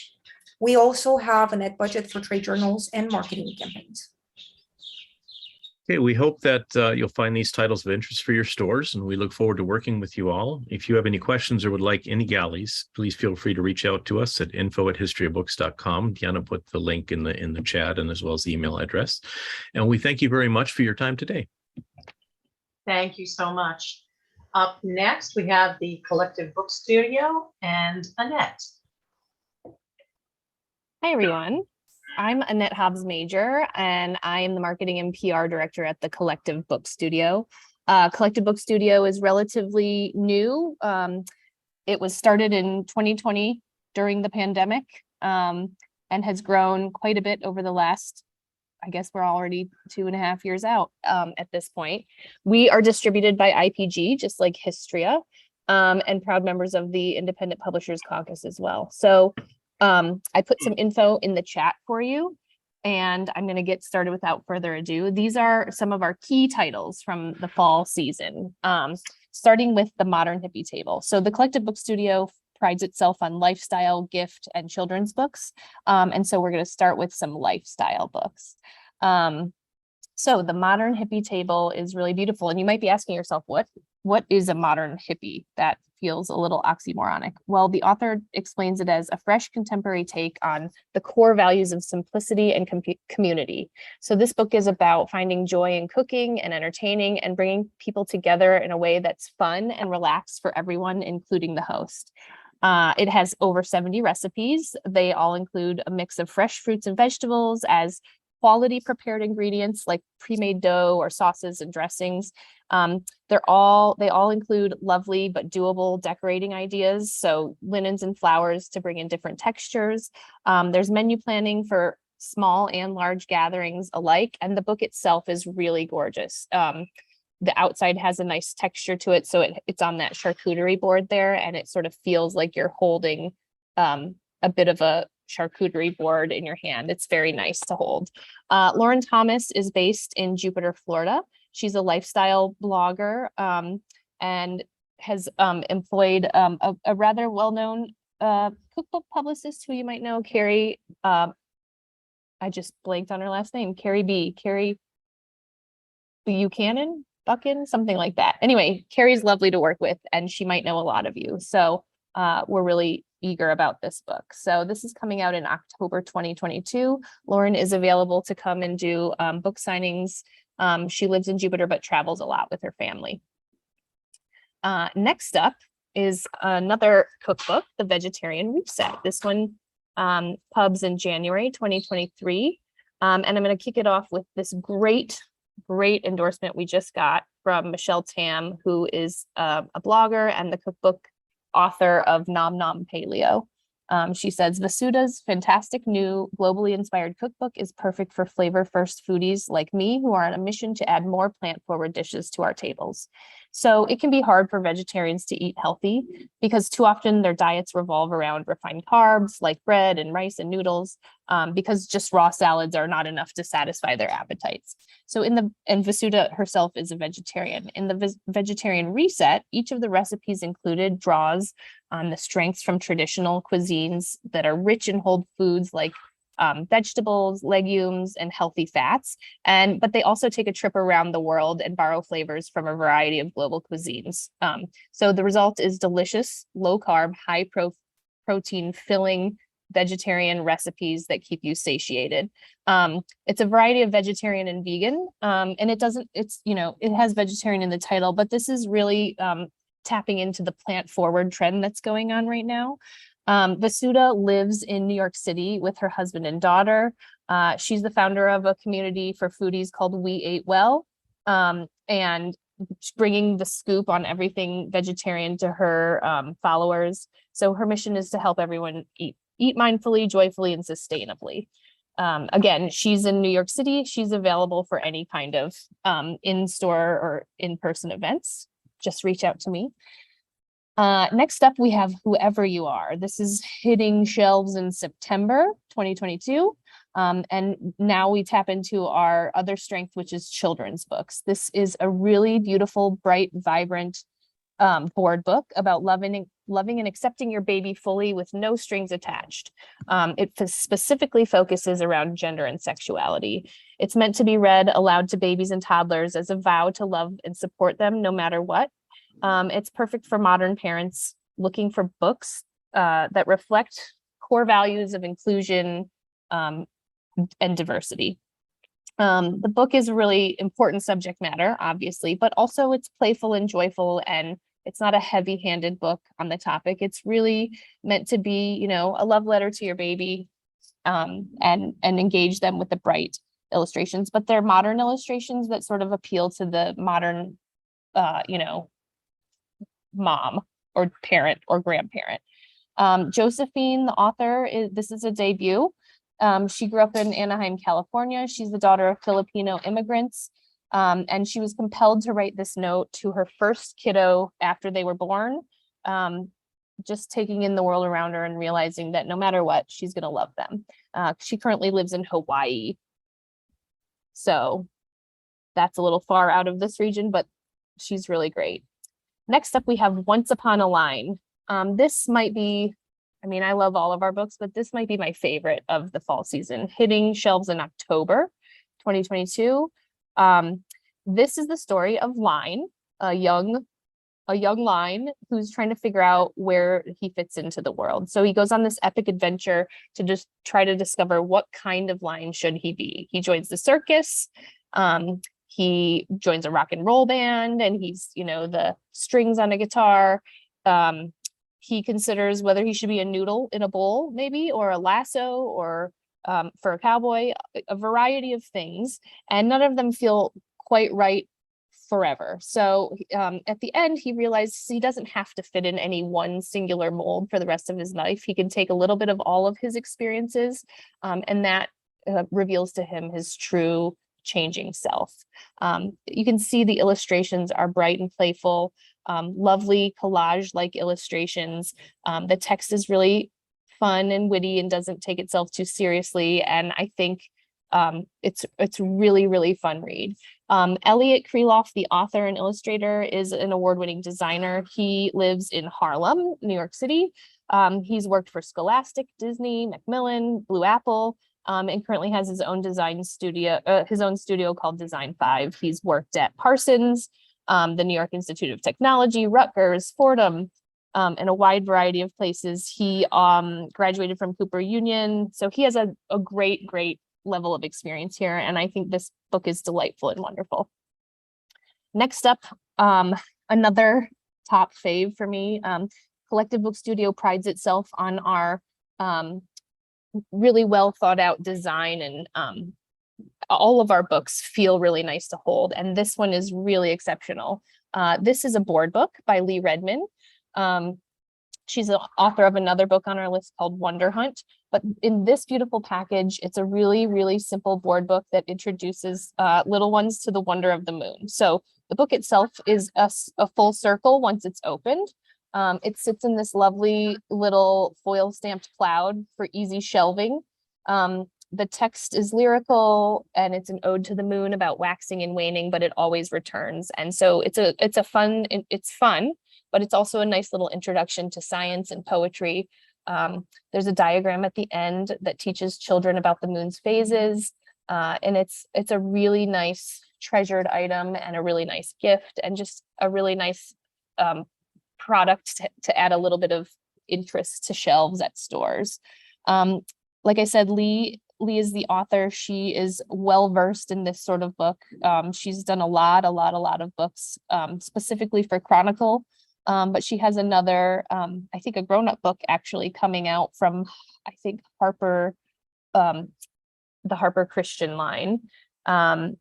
F: We also have a net budget for trade journals and marketing campaigns.
E: Okay, we hope that you'll find these titles of interest for your stores, and we look forward to working with you all. If you have any questions or would like any galleys, please feel free to reach out to us at info@historyofbooks.com. Deanna put the link in the chat, and as well as the email address. And we thank you very much for your time today.
A: Thank you so much. Up next, we have the Collective Book Studio and Annette.
G: Hi, everyone. I'm Annette Hobbs Major, and I am the Marketing and PR Director at the Collective Book Studio. Collective Book Studio is relatively new. It was started in 2020 during the pandemic, and has grown quite a bit over the last, I guess we're already 2.5 years out at this point. We are distributed by IPG, just like Histria, and proud members of the Independent Publishers Caucus as well. So I put some info in the chat for you, and I'm going to get started without further ado. These are some of our key titles from the fall season, starting with the Modern Hippie Table. So the Collective Book Studio prides itself on lifestyle, gift, and children's books. And so we're going to start with some lifestyle books. So the Modern Hippie Table is really beautiful. And you might be asking yourself, what is a modern hippie? That feels a little oxymoronic. Well, the author explains it as a fresh contemporary take on the core values of simplicity and community. So this book is about finding joy in cooking and entertaining and bringing people together in a way that's fun and relaxed for everyone, including the host. It has over 70 recipes. They all include a mix of fresh fruits and vegetables as quality prepared ingredients like pre-made dough or sauces and dressings. They all include lovely but doable decorating ideas. So linens and flowers to bring in different textures. There's menu planning for small and large gatherings alike. And the book itself is really gorgeous. The outside has a nice texture to it. So it's on that charcuterie board there, and it sort of feels like you're holding a bit of a charcuterie board in your hand. It's very nice to hold. Lauren Thomas is based in Jupiter, Florida. She's a lifestyle blogger and has employed a rather well-known cookbook publicist who you might know, Carrie. I just blanked on her last name, Carrie Buchanan, something like that. Anyway, Carrie's lovely to work with, and she might know a lot of you. So we're really eager about this book. So this is coming out in October 2022. Lauren is available to come and do book signings. She lives in Jupiter, but travels a lot with her family. Next up is another cookbook, The Vegetarian Reset. This one pubs in January 2023. And I'm going to kick it off with this great endorsement we just got from Michelle Tam, who is a blogger and the cookbook author of Nom Nom Paleo. She says, Vasuda's fantastic new globally inspired cookbook is perfect for flavor first foodies like me who are on a mission to add more plant forward dishes to our tables. So it can be hard for vegetarians to eat healthy because too often their diets revolve around refined carbs like bread and rice and noodles because just raw salads are not enough to satisfy their appetites. So and Vasuda herself is a vegetarian. In the Vegetarian Reset, each of the recipes included draws on the strengths from traditional cuisines that are rich in whole foods like vegetables, legumes, and healthy fats. But they also take a trip around the world and borrow flavors from a variety of global cuisines. So the result is delicious, low carb, high protein filling vegetarian recipes that keep you satiated. It's a variety of vegetarian and vegan, and it has vegetarian in the title, but this is really tapping into the plant forward trend that's going on right now. Vasuda lives in New York City with her husband and daughter. She's the founder of a community for foodies called We Ate Well, and bringing the scoop on everything vegetarian to her followers. So her mission is to help everyone eat mindfully, joyfully, and sustainably. Again, she's in New York City. She's available for any kind of in-store or in-person events. Just reach out to me. Next up, we have Whoever You Are. This is hitting shelves in September 2022. And now we tap into our other strength, which is children's books. This is a really beautiful, bright, vibrant board book about loving and accepting your baby fully with no strings attached. It specifically focuses around gender and sexuality. It's meant to be read aloud to babies and toddlers as a vow to love and support them no matter what. It's perfect for modern parents looking for books that reflect core values of inclusion and diversity. The book is a really important subject matter, obviously, but also it's playful and joyful, and it's not a heavy-handed book on the topic. It's really meant to be, you know, a love letter to your baby, and engage them with the bright illustrations, but they're modern illustrations that sort of appeal to the modern, you know, mom or parent or grandparent. Josephine, the author, this is a debut. She grew up in Anaheim, California. She's the daughter of Filipino immigrants. And she was compelled to write this note to her first kiddo after they were born, just taking in the world around her and realizing that no matter what, she's going to love them. She currently lives in Hawaii. So that's a little far out of this region, but she's really great. Next up, we have Once Upon a Line. This might be, I mean, I love all of our books, but this might be my favorite of the fall season, hitting shelves in October 2022. This is the story of Line, a young Line who's trying to figure out where he fits into the world. So he goes on this epic adventure to just try to discover what kind of Line should he be. He joins the circus. He joins a rock and roll band, and he's, you know, the strings on a guitar. He considers whether he should be a noodle in a bowl, maybe, or a lasso, or for a cowboy, a variety of things, and none of them feel quite right forever. So at the end, he realizes he doesn't have to fit in any one singular mold for the rest of his life. He can take a little bit of all of his experiences, and that reveals to him his true changing self. You can see the illustrations are bright and playful, lovely collage-like illustrations. The text is really fun and witty and doesn't take itself too seriously. And I think it's really, really fun read. Elliot Kreloff, the author and illustrator, is an award-winning designer. He lives in Harlem, New York City. He's worked for Scholastic, Disney, Macmillan, Blue Apple, and currently has his own design studio, called Design 5. He's worked at Parsons, the New York Institute of Technology, Rutgers, Fordham, and a wide variety of places. He graduated from Cooper Union. So he has a great level of experience here. And I think this book is delightful and wonderful. Next up, another top fave for me. Collective Book Studio prides itself on our really well thought out design, and all of our books feel really nice to hold. And this one is really exceptional. This is a board book by Lee Redman. She's the author of another book on our list called Wonder Hunt. But in this beautiful package, it's a really, really simple board book that introduces little ones to the wonder of the moon. So the book itself is a full circle once it's opened. It sits in this lovely little foil stamped cloud for easy shelving. The text is lyrical, and it's an ode to the moon about waxing and waning, but it always returns. And so it's fun, but it's also a nice little introduction to science and poetry. There's a diagram at the end that teaches children about the moon's phases. And it's a really nice treasured item and a really nice gift, and just a really nice product to add a little bit of interest to shelves at stores. Like I said, Lee is the author. She is well versed in this sort of book. She's done a lot of books, specifically for Chronicle. But she has another, I think a grown-up book actually coming out from, I think, Harper, the Harper Christian line. And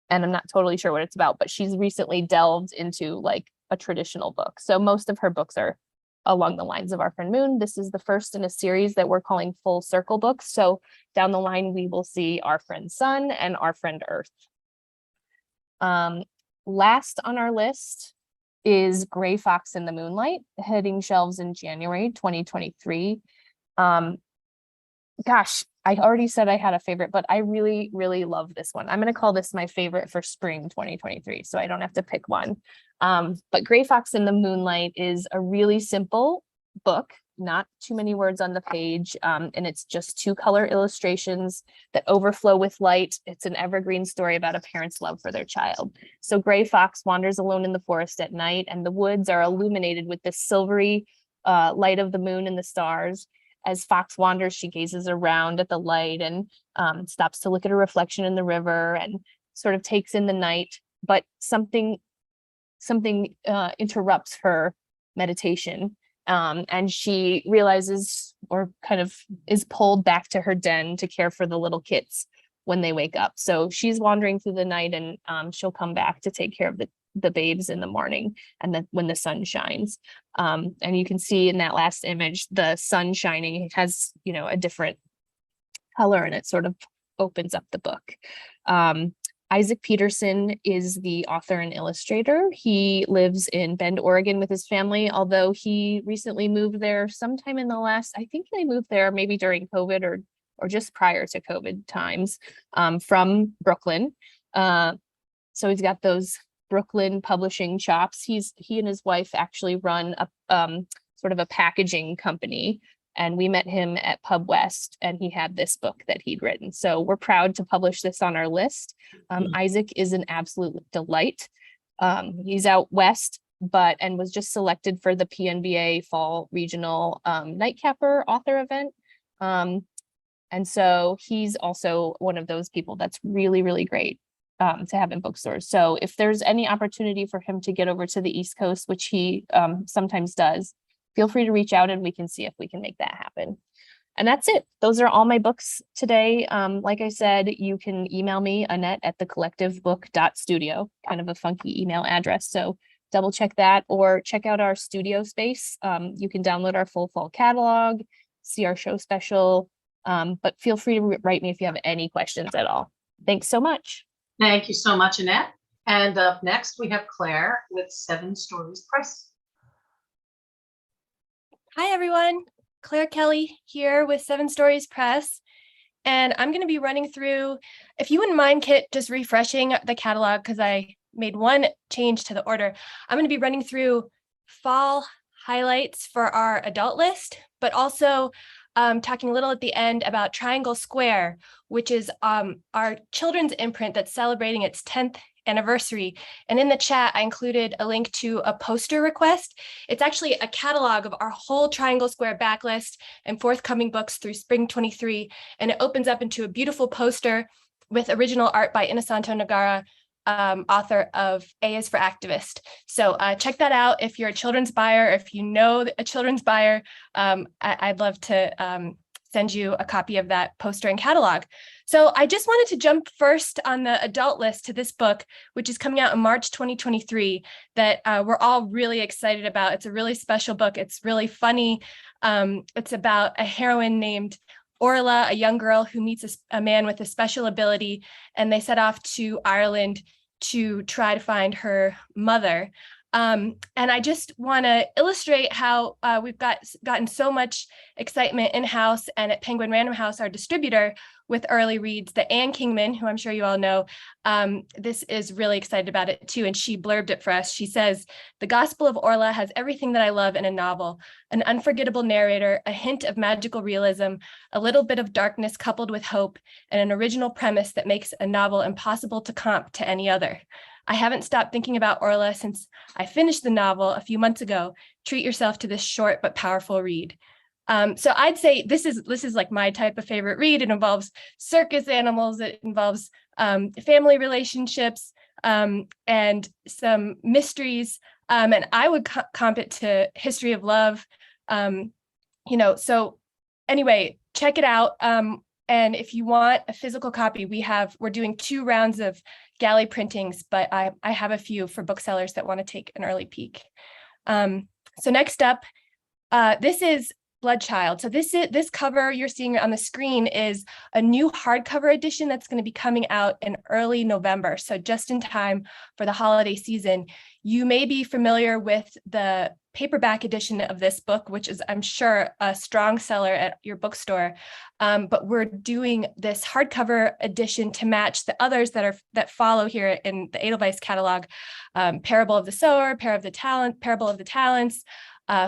G: I'm not totally sure what it's about, but she's recently delved into like a traditional book. So most of her books are along the lines of Our Friend Moon. This is the first in a series that we're calling Full Circle books. So down the line, we will see Our Friend Sun and Our Friend Earth. Last on our list is Gray Fox in the Moonlight, hitting shelves in January 2023. Gosh, I already said I had a favorite, but I really, really love this one. I'm going to call this my favorite for spring 2023, so I don't have to pick one. But Gray Fox in the Moonlight is a really simple book, not too many words on the page, and it's just 2 color illustrations that overflow with light. It's an evergreen story about a parent's love for their child. So Gray Fox wanders alone in the forest at night, and the woods are illuminated with the silvery light of the moon and the stars. As Fox wanders, she gazes around at the light and stops to look at her reflection in the river and sort of takes in the night. But something interrupts her meditation. And she realizes, or kind of is pulled back to her den to care for the little kits when they wake up. So she's wandering through the night, and she'll come back to take care of the babes in the morning, and then when the sun shines. And you can see in that last image, the sun shining, it has, a different color, and it sort of opens up the book. Isaac Peterson is the author and illustrator. He lives in Bend, Oregon with his family, although he recently moved there sometime in the last, I think they moved there maybe during COVID or just prior to COVID times, from Brooklyn. So he's got those Brooklyn publishing chops. He and his wife actually run a sort of a packaging company. And we met him at Pub West, and he had this book that he'd written. So we're proud to publish this on our list. Isaac is an absolute delight. He's out west, and was just selected for the PNBA Fall Regional Nightcapper Author Event. And so he's also one of those people that's really, really great to have in bookstores. So if there's any opportunity for him to get over to the East Coast, which he sometimes does, feel free to reach out and we can see if we can make that happen. And that's it. Those are all my books today. Like I said, you can email me, Annette, at thecollectivebook.studio, kind of a funky email address. So double check that, or check out our studio space. You can download our full fall catalog, see our show special, but feel free to write me if you have any questions at all. Thanks so much.
A: Thank you so much, Annette. And up next, we have Claire with 7 Stories Press.
H: Hi, everyone. Claire Kelly here with 7 Stories Press. And I'm going to be running through, if you wouldn't mind, Kit, just refreshing the catalog because I made one change to the order. I'm going to be running through fall highlights for our adult list, but also talking a little at the end about Triangle Square, which is our children's imprint that's celebrating its 10th anniversary. And in the chat, I included a link to a poster request. It's actually a catalog of our whole Triangle Square backlist and forthcoming books through spring 23. And it opens up into a beautiful poster with original art by Inosanto Nagara, author of A is for Activist. So check that out if you're a children's buyer, if you know a children's buyer. I'd love to send you a copy of that poster and catalog. So I just wanted to jump first on the adult list to this book, which is coming out in March 2023, that we're all really excited about. It's a really special book. It's really funny. It's about a heroine named Orla, a young girl who meets a man with a special ability, and they set off to Ireland to try to find her mother. And I just want to illustrate how we've gotten so much excitement in-house and at Penguin Random House, our distributor, with early reads that Anne Kingman, who I'm sure you all know, this is really excited about it too. And she blurbed it for us. She says, "The Gospel of Orla has everything that I love in a novel, an unforgettable narrator, a hint of magical realism, a little bit of darkness coupled with hope, and an original premise that makes a novel impossible to comp to any other. I haven't stopped thinking about Orla since I finished the novel a few months ago. Treat yourself to this short but powerful read." So I'd say this is like my type of favorite read. It involves circus animals. It involves family relationships and some mysteries. And I would comp it to History of Love. So anyway, check it out. And if you want a physical copy, we're doing 2 rounds of galley printings, but I have a few for booksellers that want to take an early peek. So next up, this is Bloodchild. So this cover you're seeing on the screen is a new hardcover edition that's going to be coming out in early November. So just in time for the holiday season. You may be familiar with the paperback edition of this book, which is, I'm sure, a strong seller at your bookstore. But we're doing this hardcover edition to match the others that follow here in the Edelweiss catalog. Parable of the Sower, Parable of the Talents,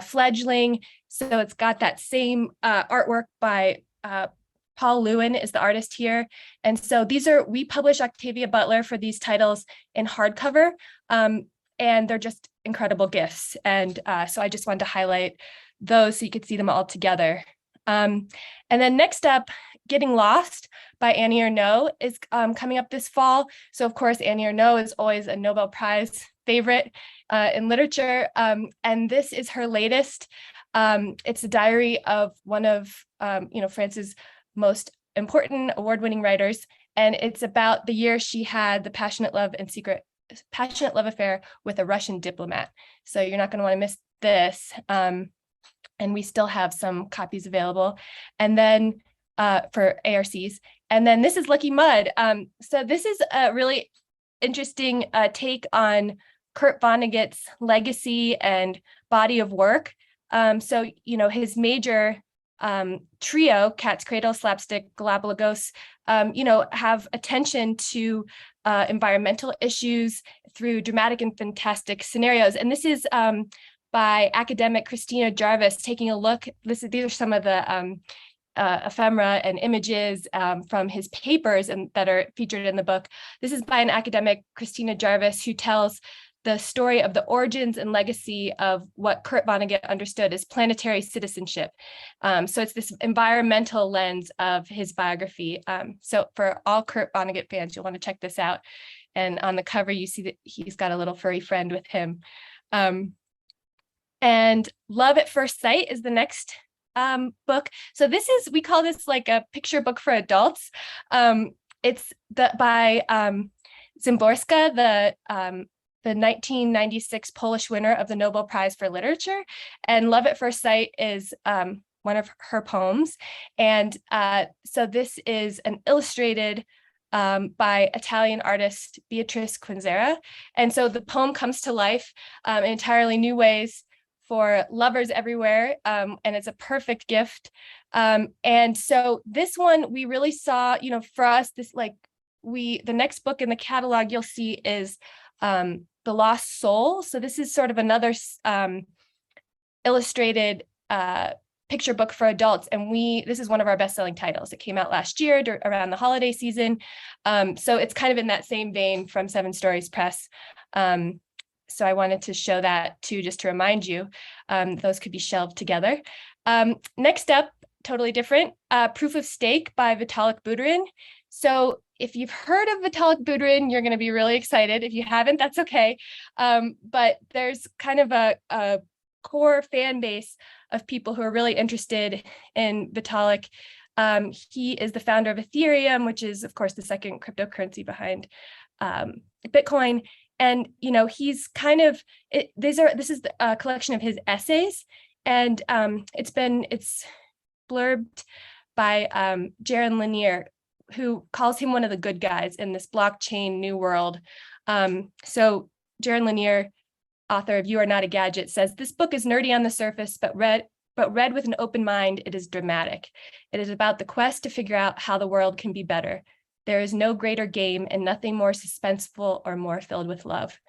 H: Fledgling. So it's got that same artwork by Paul Lewin is the artist here. And so we publish Octavia Butler for these titles in hardcover, and they're just incredible gifts. And so I just wanted to highlight those so you could see them all together. And then next up, Getting Lost by Annie Ernaux is coming up this fall. So of course, Annie Ernaux is always a Nobel Prize favorite in literature. And this is her latest. It's a diary of one of France's most important award-winning writers. And it's about the year she had the passionate love affair with a Russian diplomat. So you're not going to want to miss this. And we still have some copies available. And then for ARCs. And then this is Lucky Mud. So this is a really interesting take on Kurt Vonnegut's legacy and body of work. So, his major trio, Cat's Cradle, Slapstick, Galapagos, have attention to environmental issues through dramatic and fantastic scenarios. And this is by academic Christina Jarvis taking a look. These are some of the ephemera and images from his papers and that are featured in the book. This is by an academic, Christina Jarvis, who tells the story of the origins and legacy of what Kurt Vonnegut understood as planetary citizenship. So it's this environmental lens of his biography. So for all Kurt Vonnegut fans, you'll want to check this out. And on the cover, you see that he's got a little furry friend with him. And Love at First Sight is the next book. So we call this like a picture book for adults. It's by Szymborska, the 1996 Polish winner of the Nobel Prize for Literature. And Love at First Sight is one of her poems. And so this is an illustrated by Italian artist Beatrice Quinzera. And so the poem comes to life in entirely new ways for lovers everywhere, and it's a perfect gift. And so this one we really saw, for us, the next book in the catalog you'll see is The Lost Soul. So this is sort of another illustrated picture book for adults, and this is one of our best-selling titles. It came out last year around the holiday season. So it's kind of in that same vein from Seven Stories Press. So I wanted to show that too, just to remind you, those could be shelved together. Next up, totally different, Proof of Stake by Vitalik Buterin. So if you've heard of Vitalik Buterin, you're going to be really excited. If you haven't, that's okay. But there's kind of a core fan base of people who are really interested in Vitalik. He is the founder of Ethereum, which is, of course, the second cryptocurrency behind Bitcoin. And, he's kind of, this is a collection of his essays, and it's blurbed by Jaron Lanier, who calls him one of the good guys in this blockchain new world. So Jaron Lanier, author of You Are Not a Gadget, says, this book is nerdy on the surface, but read with an open mind, it is dramatic. It is about the quest to figure out how the world can be better. There is no greater game and nothing more suspenseful or more filled with love.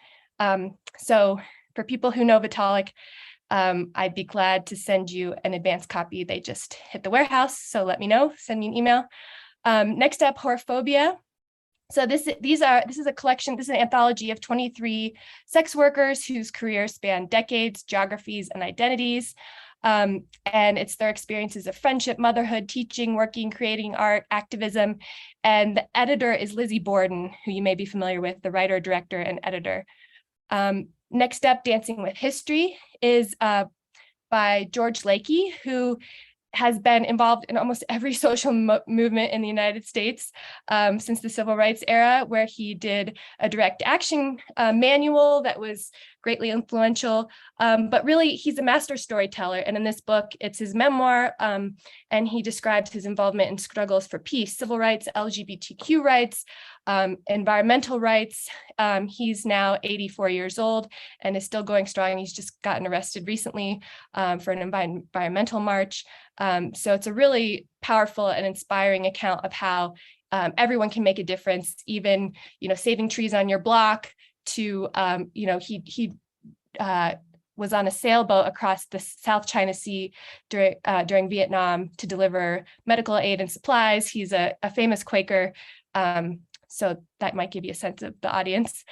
H: So for people who know Vitalik, I'd be glad to send you an advanced copy. They just hit the warehouse, so let me know, send me an email. Next up, Whorephobia. So this is a collection, this is an anthology of 23 sex workers whose careers span decades, geographies, and identities. And it's their experiences of friendship, motherhood, teaching, working, creating art, activism. And the editor is Lizzie Borden, who you may be familiar with, the writer, director, and editor. Next up, Dancing with History is by George Lakey, who has been involved in almost every social movement in the United States since the civil rights era, where he did a direct action manual that was greatly influential. But really, he's a master storyteller. And in this book, it's his memoir, and he describes his involvement in struggles for peace, civil rights, LGBTQ rights, environmental rights. He's now 84 years old and is still going strong. He's just gotten arrested recently for an environmental march. So it's a really powerful and inspiring account of how everyone can make a difference, even, saving trees on your block to, he was on a sailboat across the South China Sea during Vietnam to deliver medical aid and supplies. He's a famous Quaker, so that might give you a sense of the audience.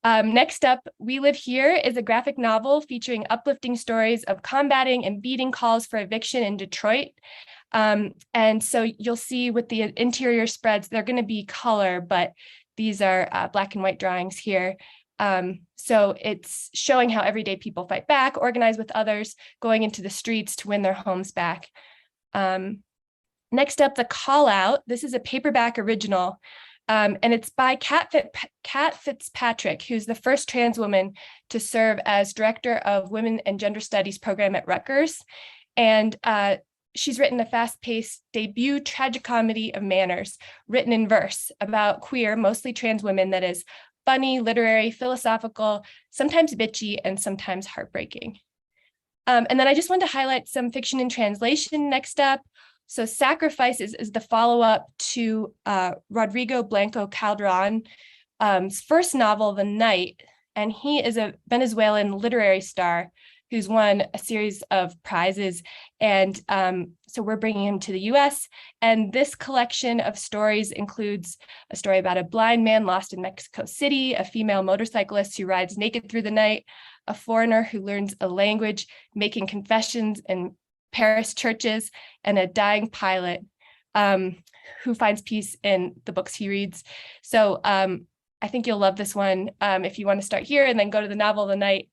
H: Next up, We Live Here is a graphic novel featuring uplifting stories of combating and beating calls for eviction in Detroit. And so you'll see with the interior spreads, they're going to be color, but these are black and white drawings here. So it's showing how everyday people fight back, organize with others, going into the streets to win their homes back. Next up, The Call Out. This is a paperback original. And it's by Kat Fitzpatrick, who's the first trans woman to serve as director of Women and Gender Studies program at Rutgers. And she's written a fast-paced debut tragicomedy of manners, written in verse, about queer, mostly trans women that is funny, literary, philosophical, sometimes bitchy, and sometimes heartbreaking. And then I just wanted to highlight some fiction in translation next up. So Sacrifices is the follow-up to Rodrigo Blanco Calderon's first novel, The Night, and he is a Venezuelan literary star who's won a series of prizes. And so we're bringing him to the US. And this collection of stories includes a story about a blind man lost in Mexico City, a female motorcyclist who rides naked through the night, a foreigner who learns a language, making confessions in Paris churches, and a dying pilot who finds peace in the books he reads. So I think you'll love this one. If you want to start here and then go to the novel The Night,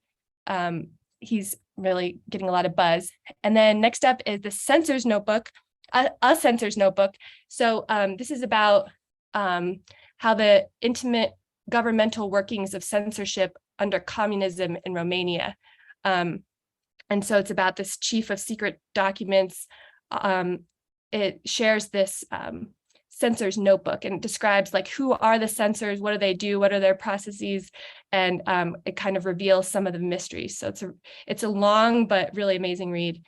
H: he's really getting a lot of buzz. And then next up is The Censor's Notebook, A Censor's Notebook. So this is about how the intimate governmental workings of censorship under communism in Romania. And so it's about this chief of secret documents. It shares this censor's notebook and describes like who are the censors, what do they do, what are their processes, and it kind of reveals some of the mysteries. So it's a long but really amazing read.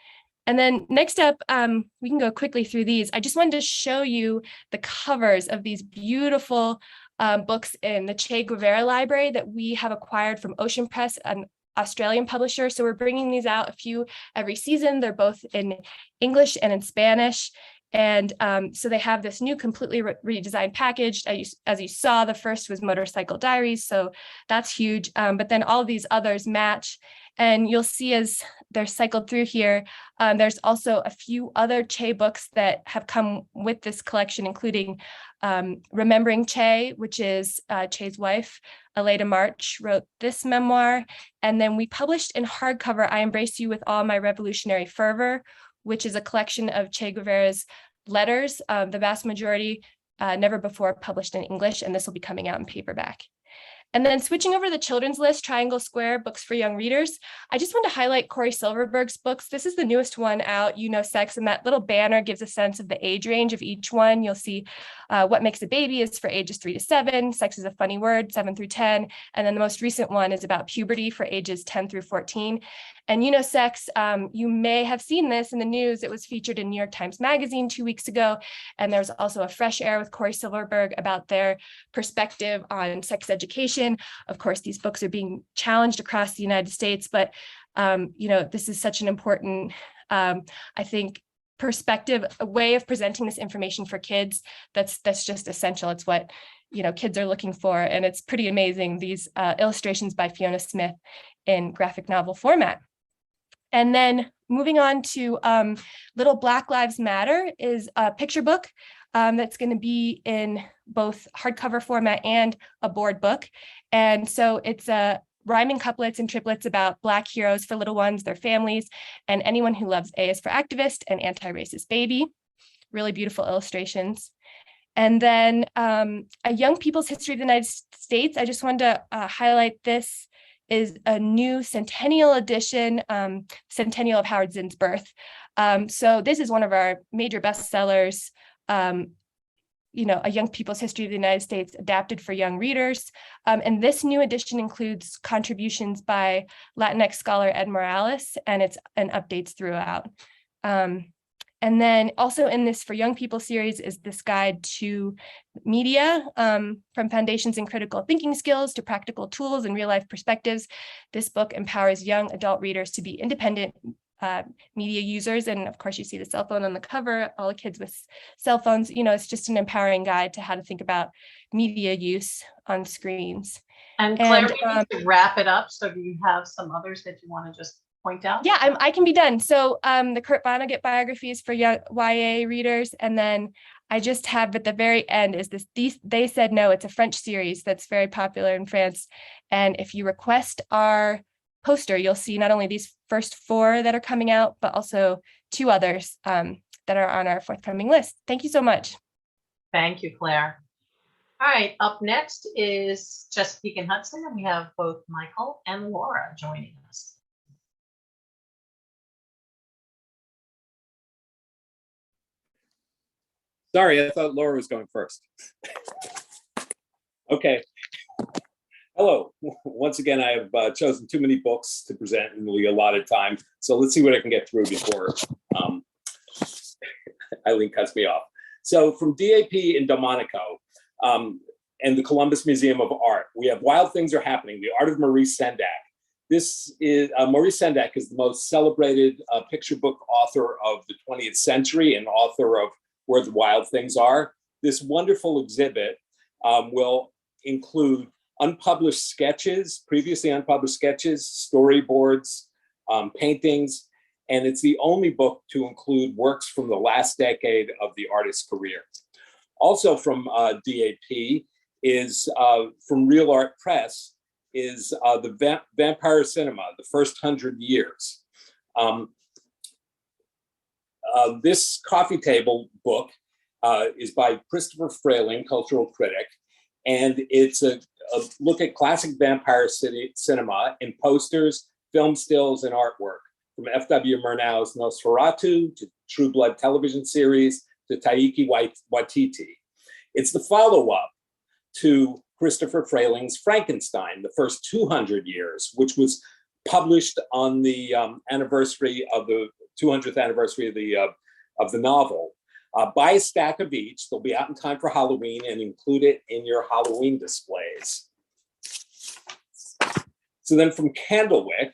H: And then next up, we can go quickly through these. I just wanted to show you the covers of these beautiful books in the Che Guevara library that we have acquired from Ocean Press, an Australian publisher. So we're bringing these out a few every season. They're both in English and in Spanish. And so they have this new completely redesigned package. As you saw, the first was Motorcycle Diaries. So that's huge. But then all of these others match. And you'll see as they're cycled through here, there's also a few other Che books that have come with this collection, including Remembering Che, which is Che's wife, Aleda March, wrote this memoir. And then we published in hardcover, I Embrace You with All My Revolutionary Fervor, which is a collection of Che Guevara's letters, the vast majority never before published in English, and this will be coming out in paperback. And then switching over to the children's list, Triangle Square, Books for Young Readers. I just want to highlight Corey Silverberg's books. This is the newest one out, You Know Sex, and that little banner gives a sense of the age range of each one. You'll see What Makes a Baby is for ages 3 to 7, Sex is a Funny Word, 7 through 10. And then the most recent one is about puberty for ages 10 through 14. And You Know Sex, you may have seen this in the news. It was featured in New York Times Magazine 2 weeks ago. And there's also a Fresh Air with Corey Silverberg about their perspective on sex education. Of course, these books are being challenged across the United States, but this is such an important, I think, perspective, a way of presenting this information for kids that's just essential. It's what kids are looking for, and it's pretty amazing. These illustrations by Fiona Smith in graphic novel format. And then moving on to Little Black Lives Matter is a picture book that's going to be in both hardcover format and a board book. And so it's rhyming couplets and triplets about Black heroes for little ones, their families, and anyone who loves A is for Activist and Anti-Racist Baby. Really beautiful illustrations. And then A Young People's History of the United States. I just wanted to highlight this is a new centennial edition, Centennial of Howard Zinn's birth. So this is one of our major bestsellers, A Young People's History of the United States adapted for young readers. And this new edition includes contributions by Latinx scholar Ed Morales, and it's and updates throughout. And then also in this For Young People series is this guide to media, from foundations in critical thinking skills to practical tools and real life perspectives. This book empowers young adult readers to be independent media users. And of course, you see the cell phone on the cover, all the kids with cell phones. It's just an empowering guide to how to think about media use on screens.
A: And Claire, we need to wrap it up. So do you have some others that you want to just point out?
H: Yeah, I can be done. So the Kurt Vonnegut biography is for young YA readers. And then I just have at the very end is They Said No. It's a French series that's very popular in France. And if you request our poster, you'll see not only these first 4 that are coming out, but also 2 others that are on our forthcoming list. Thank you so much.
A: Thank you, Claire. All right, up next is Chesapeake and Hudson, and we have both Michael and Laura joining us.
I: Sorry, I thought Laura was going first. Okay. Hello. Once again, I have chosen too many books to present in the allotted time. So let's see what I can get through before Eileen cuts me off. So from DAP in Delmonico and the Columbus Museum of Art, we have Wild Things Are Happening, The Art of Maurice Sendak. This is Maurice Sendak is the most celebrated picture book author of the 20th century and author of Where the Wild Things Are. This wonderful exhibit will include unpublished sketches, previously unpublished sketches, storyboards, paintings, and it's the only book to include works from the last decade of the artist's career. Also from DAP is from Real Art Press is the Vampire Cinema, the First 100 Years. This coffee table book is by Christopher Frayling, cultural critic, and it's a look at classic vampire cinema in posters, film stills, and artwork, from F.W. Murnau's Nosferatu to True Blood television series to Taiki Waititi. It's the follow-up to Christopher Frayling's Frankenstein, the First 200 Years, which was published on the anniversary of the 200th anniversary of the novel. Buy a stack of each. They'll be out in time for Halloween, and include it in your Halloween displays. So then from Candlewick,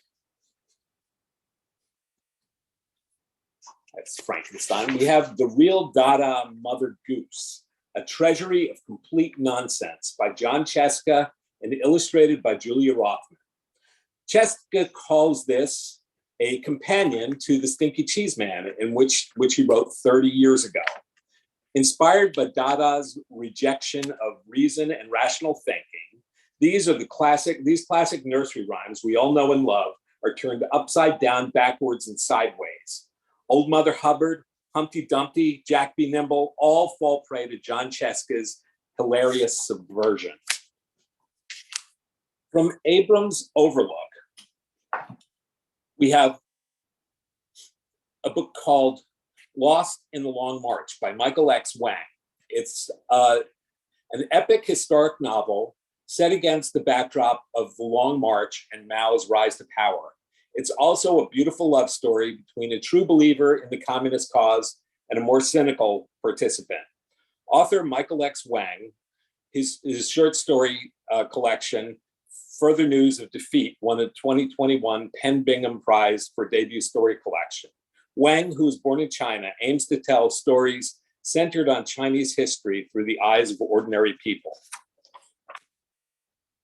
I: that's Frankenstein, we have The Real Dada Mother Goose, A Treasury of Complete Nonsense by John Cheska and illustrated by Julia Rothman. Cheska calls this a companion to The Stinky Cheese Man, in which he wrote 30 years ago. Inspired by Dada's rejection of reason and rational thinking, these classic nursery rhymes we all know and love are turned upside down, backwards, and sideways. Old Mother Hubbard, Humpty Dumpty, Jack Be Nimble all fall prey to John Cheska's hilarious subversion. From Abrams' Overlook, we have a book called Lost in the Long March by Michael X. Wang. It's an epic historic novel set against the backdrop of the Long March and Mao's rise to power. It's also a beautiful love story between a true believer in the communist cause and a more cynical participant. Author Michael X. Wang, his short story collection, Further News of Defeat, won a 2021 Penn Bingham Prize for debut story collection. Wang, who was born in China, aims to tell stories centered on Chinese history through the eyes of ordinary people.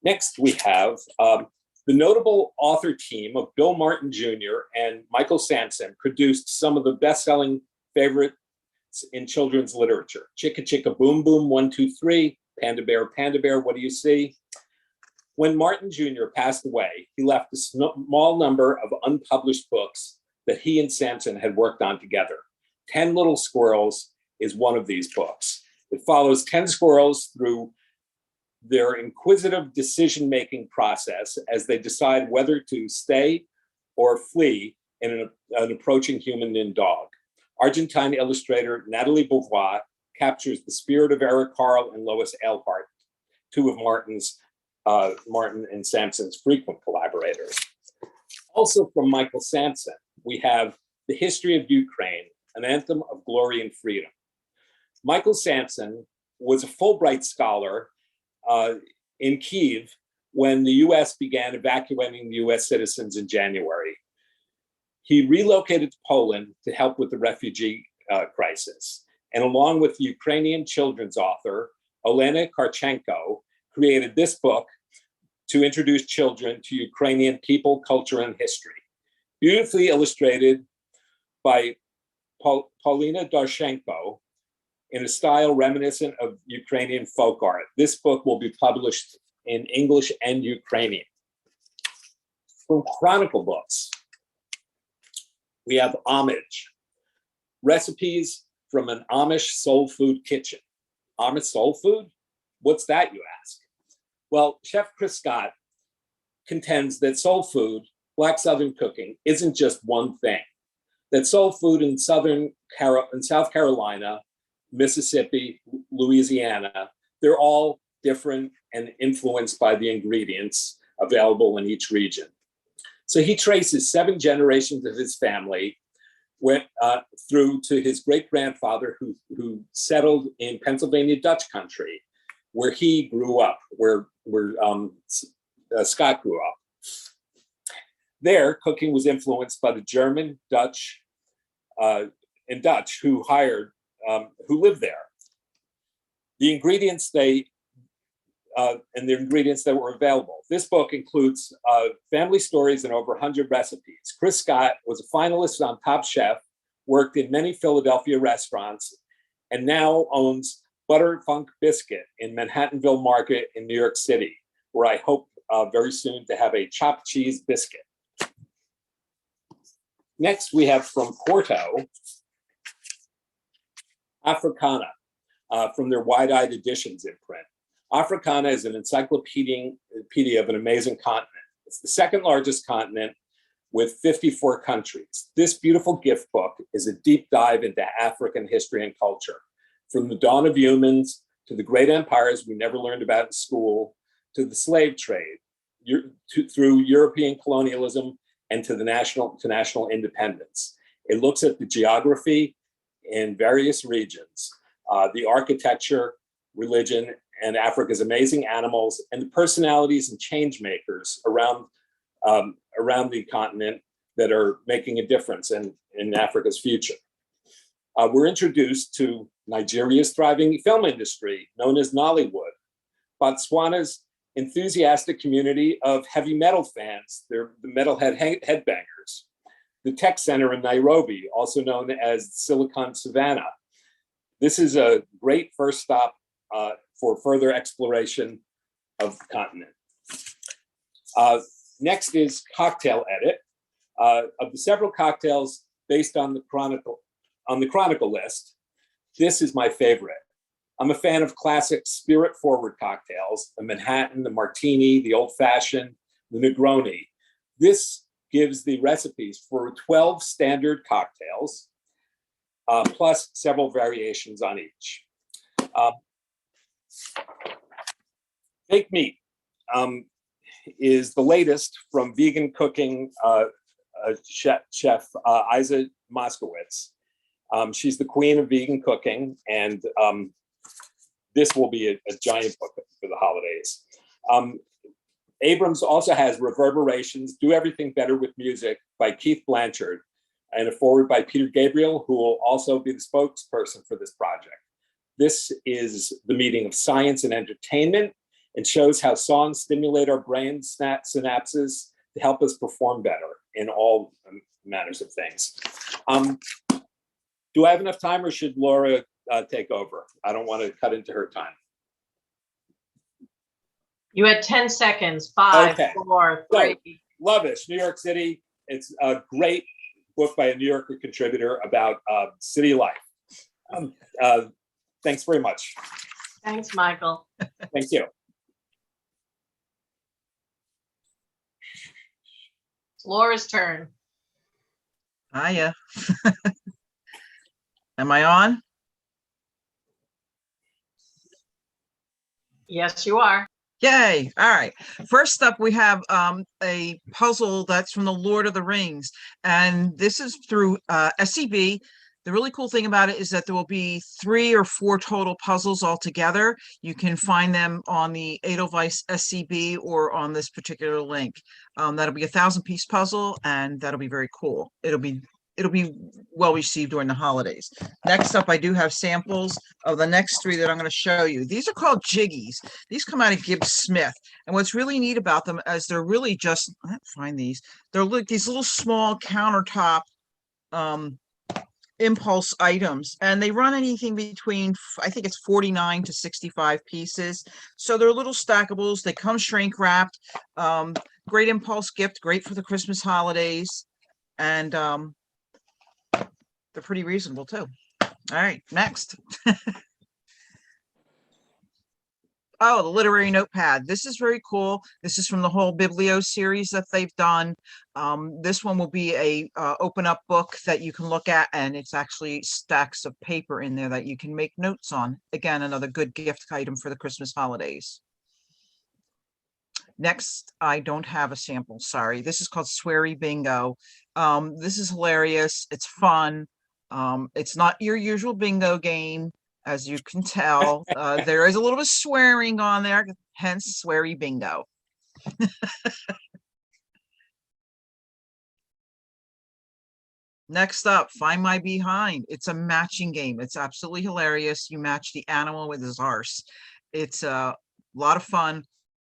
I: Next, we have the notable author team of Bill Martin Jr. and Michael Sanson produced some of the best-selling favorites in children's literature. Chicka Chicka Boom Boom 1, 2, 3, Panda Bear, What Do You See? When Martin Jr. passed away, he left a small number of unpublished books that he and Sanson had worked on together. 10 Little Squirrels is one of these books. It follows 10 squirrels through their inquisitive decision-making process as they decide whether to stay or flee in an approaching human and dog. Argentine illustrator Natalie Beauvoir captures the spirit of Eric Carle and Lois Eilhart, two of Martin and Sanson's frequent collaborators. Also from Michael Sanson, we have The History of Ukraine, an anthem of glory and freedom. Michael Sanson was a Fulbright scholar in Kyiv when the US began evacuating the US citizens in January. He relocated to Poland to help with the refugee crisis. And along with Ukrainian children's author, Olena Karchenko, created this book to introduce children to Ukrainian people, culture, and history. Beautifully illustrated by Paulina Darshenko in a style reminiscent of Ukrainian folk art. This book will be published in English and Ukrainian. From Chronicle Books, we have Homage, recipes from an Amish soul food kitchen. Amish soul food? What's that, you ask? Well, Chef Chris Scott contends that soul food, Black Southern cooking, isn't just one thing. That soul food in South Carolina, Mississippi, Louisiana, they're all different and influenced by the ingredients available in each region. So he traces 7 generations of his family went through to his great-grandfather who settled in Pennsylvania Dutch country, where he grew up, where Scott grew up. There, cooking was influenced by the German, Dutch, and Dutch who lived there. The ingredients and the ingredients that were available. This book includes family stories and over 100 recipes. Chris Scott was a finalist on Top Chef, worked in many Philadelphia restaurants, and now owns Butter Funk Biscuit in Manhattanville Market in New York City, where I hope very soon to have a chopped cheese biscuit. Next, we have from Quarto, Africana, from their Wide-Eyed Editions imprint. Africana is an encyclopedia of an amazing continent. It's the 2nd largest continent with 54 countries. This beautiful gift book is a deep dive into African history and culture, from the dawn of humans to the great empires we never learned about in school, to the slave trade, through European colonialism and to national independence. It looks at the geography in various regions, the architecture, religion, and Africa's amazing animals, and the personalities and change makers around the continent that are making a difference in Africa's future. We're introduced to Nigeria's thriving film industry, known as Nollywood, Botswana's enthusiastic community of heavy metal fans, they're the metalhead headbangers, the tech center in Nairobi, also known as Silicon Savannah. This is a great first stop for further exploration of the continent. Next is Cocktail Edit. Of the several cocktails based on the Chronicle list, this is my favorite. I'm a fan of classic spirit-forward cocktails, the Manhattan, the Martini, the Old Fashioned, the Negroni. This gives the recipes for 12 standard cocktails, plus several variations on each. Baked Meat is the latest from vegan cooking chef Isa Moskowitz. She's the queen of vegan cooking, and this will be a giant book for the holidays. Abrams also has Reverberations, Do Everything Better with Music by Keith Blanchard, and a foreword by Peter Gabriel, who will also be the spokesperson for this project. This is the meeting of science and entertainment, and shows how songs stimulate our brain synapses to help us perform better in all manners of things. Do I have enough time, or should Laura take over? I don't want to cut into her time.
A: You had 10 seconds. 5,
I: Okay.
A: 4, 3.
I: So, Lovish, New York City. It's a great book by a New Yorker contributor about city life. Thanks very much.
A: Thanks, Michael.
I: Thank you.
A: It's Laura's turn.
J: Hiya. Am I on?
A: Yes, you are.
J: Yay. All right. First up, we have a puzzle that's from the Lord of the Rings. And this is through SCB. The really cool thing about it is that there will be 3 or 4 total puzzles altogether. You can find them on the Edelweiss SCB or on this particular link. That'll be a 1,000-piece puzzle, and that'll be very cool. It'll be well received during the holidays. Next up, I do have samples of the next 3 that I'm going to show you. These are called Jiggies. These come out of Gibbs Smith, and what's really neat about them is they're really just, I have to find these. They're like these little small countertop impulse items, and they run anything between, I think it's 49 to 65 pieces. So they're little stackables. They come shrink wrapped. Great impulse gift, great for the Christmas holidays, and they're pretty reasonable too. All right, next. Oh, the literary notepad. This is very cool. This is from the whole Biblio series that they've done. This one will be a open up book that you can look at, and it's actually stacks of paper in there that you can make notes on. Again, another good gift item for the Christmas holidays. Next, I don't have a sample, sorry. This is called Sweary Bingo. This is hilarious. It's fun. It's not your usual bingo game. As you can tell, there is a little bit of swearing on there, hence Sweary Bingo. Next up, Find My Behind. It's a matching game. It's absolutely hilarious. You match the animal with his arse. It's a lot of fun,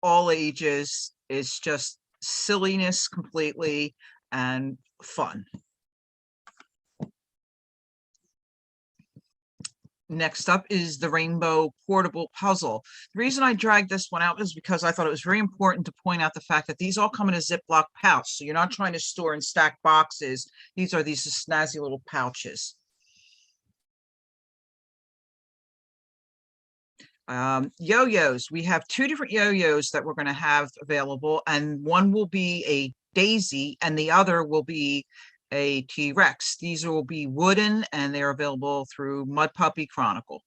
J: all ages. It's just silliness completely and fun. Next up is the Rainbow Portable Puzzle. The reason I dragged this one out is because I thought it was very important to point out the fact that these all come in a Ziploc pouch. So you're not trying to store and stack boxes. These are these snazzy little pouches. Yo-yos. We have 2 different yo-yos that we're going to have available, and one will be a daisy and the other will be a T-Rex. These will be wooden and they're available through Mud Puppy Chronicle.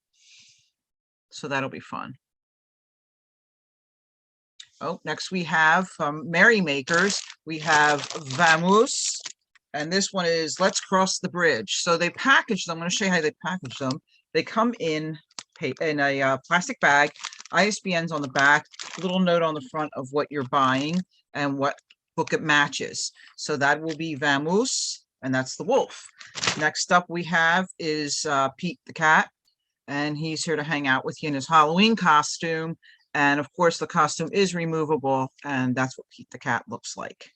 J: So that'll be fun. Oh, next we have Merry Makers. We have Vamos, and this one is Let's Cross the Bridge. So they package them. I'm going to show you how they package them. They come in a plastic bag, ISBNs on the back, a little note on the front of what you're buying and what book it matches. So that will be Vamos, and that's the wolf. Next up we have is Pete the cat, and he's here to hang out with you in his Halloween costume. And of course the costume is removable, and that's what Pete the cat looks like.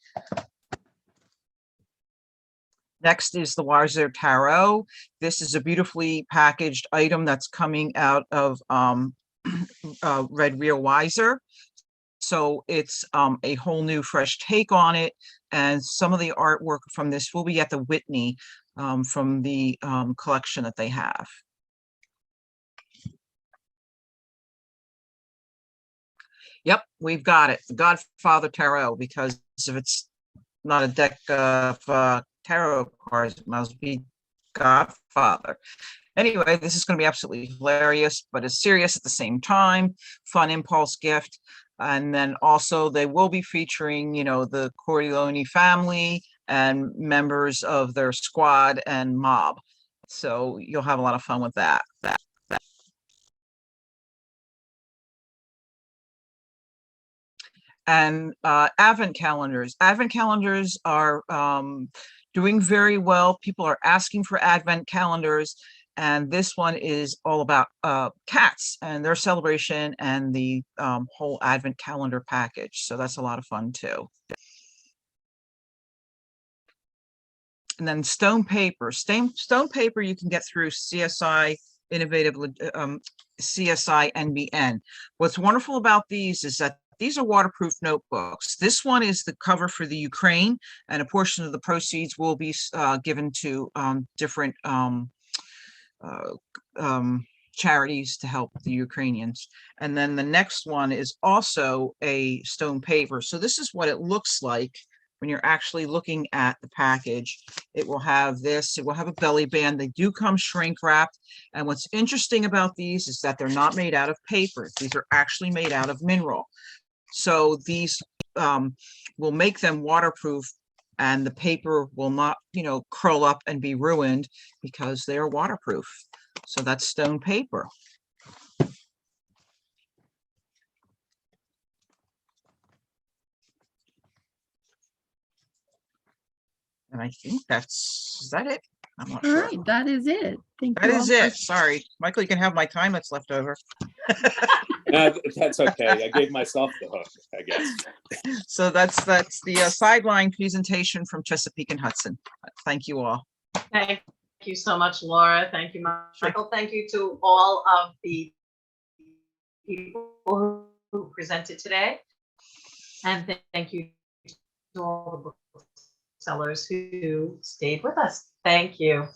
J: Next is the Weiser Tarot. This is a beautifully packaged item that's coming out of Red Real Weiser. So it's a whole new fresh take on it. And some of the artwork from this will be at the Whitney from the collection that they have. Yep, we've got it. The Godfather Tarot, because if it's not a deck of tarot cards, it must be Godfather. Anyway, this is going to be absolutely hilarious, but it's serious at the same time. Fun impulse gift. And then also they will be featuring, you know, the Corleone family and members of their squad and mob. So you'll have a lot of fun with that. And advent calendars. Advent calendars are doing very well. People are asking for advent calendars. And this one is all about cats and their celebration and the whole advent calendar package. So that's a lot of fun too. And then stone paper. Stone paper you can get through CSI Innovative CSI NVN. What's wonderful about these is that these are waterproof notebooks. This one is the cover for the Ukraine, and a portion of the proceeds will be given to different charities to help the Ukrainians. And then the next one is also a stone paper. So this is what it looks like when you're actually looking at the package. It will have this, it will have a belly band. They do come shrink wrapped. And what's interesting about these is that they're not made out of paper. These are actually made out of mineral. So these will make them waterproof and the paper will not, curl up and be ruined because they are waterproof. So that's stone paper. And I think is that it? I'm not
K: All
J: sure.
K: right, that is it. Thank
J: That
K: you
J: is
K: all for-
J: it. Sorry, Michael, you can have my time that's left over.
I: That's okay. I gave myself the hook, I guess.
J: So that's the sideline presentation from Chesapeake and Hudson. Thank you all.
A: Thank you so much, Laura. Thank you, Michael. Thank you to all of the people who presented today. And thank you to all the booksellers who stayed with us. Thank you.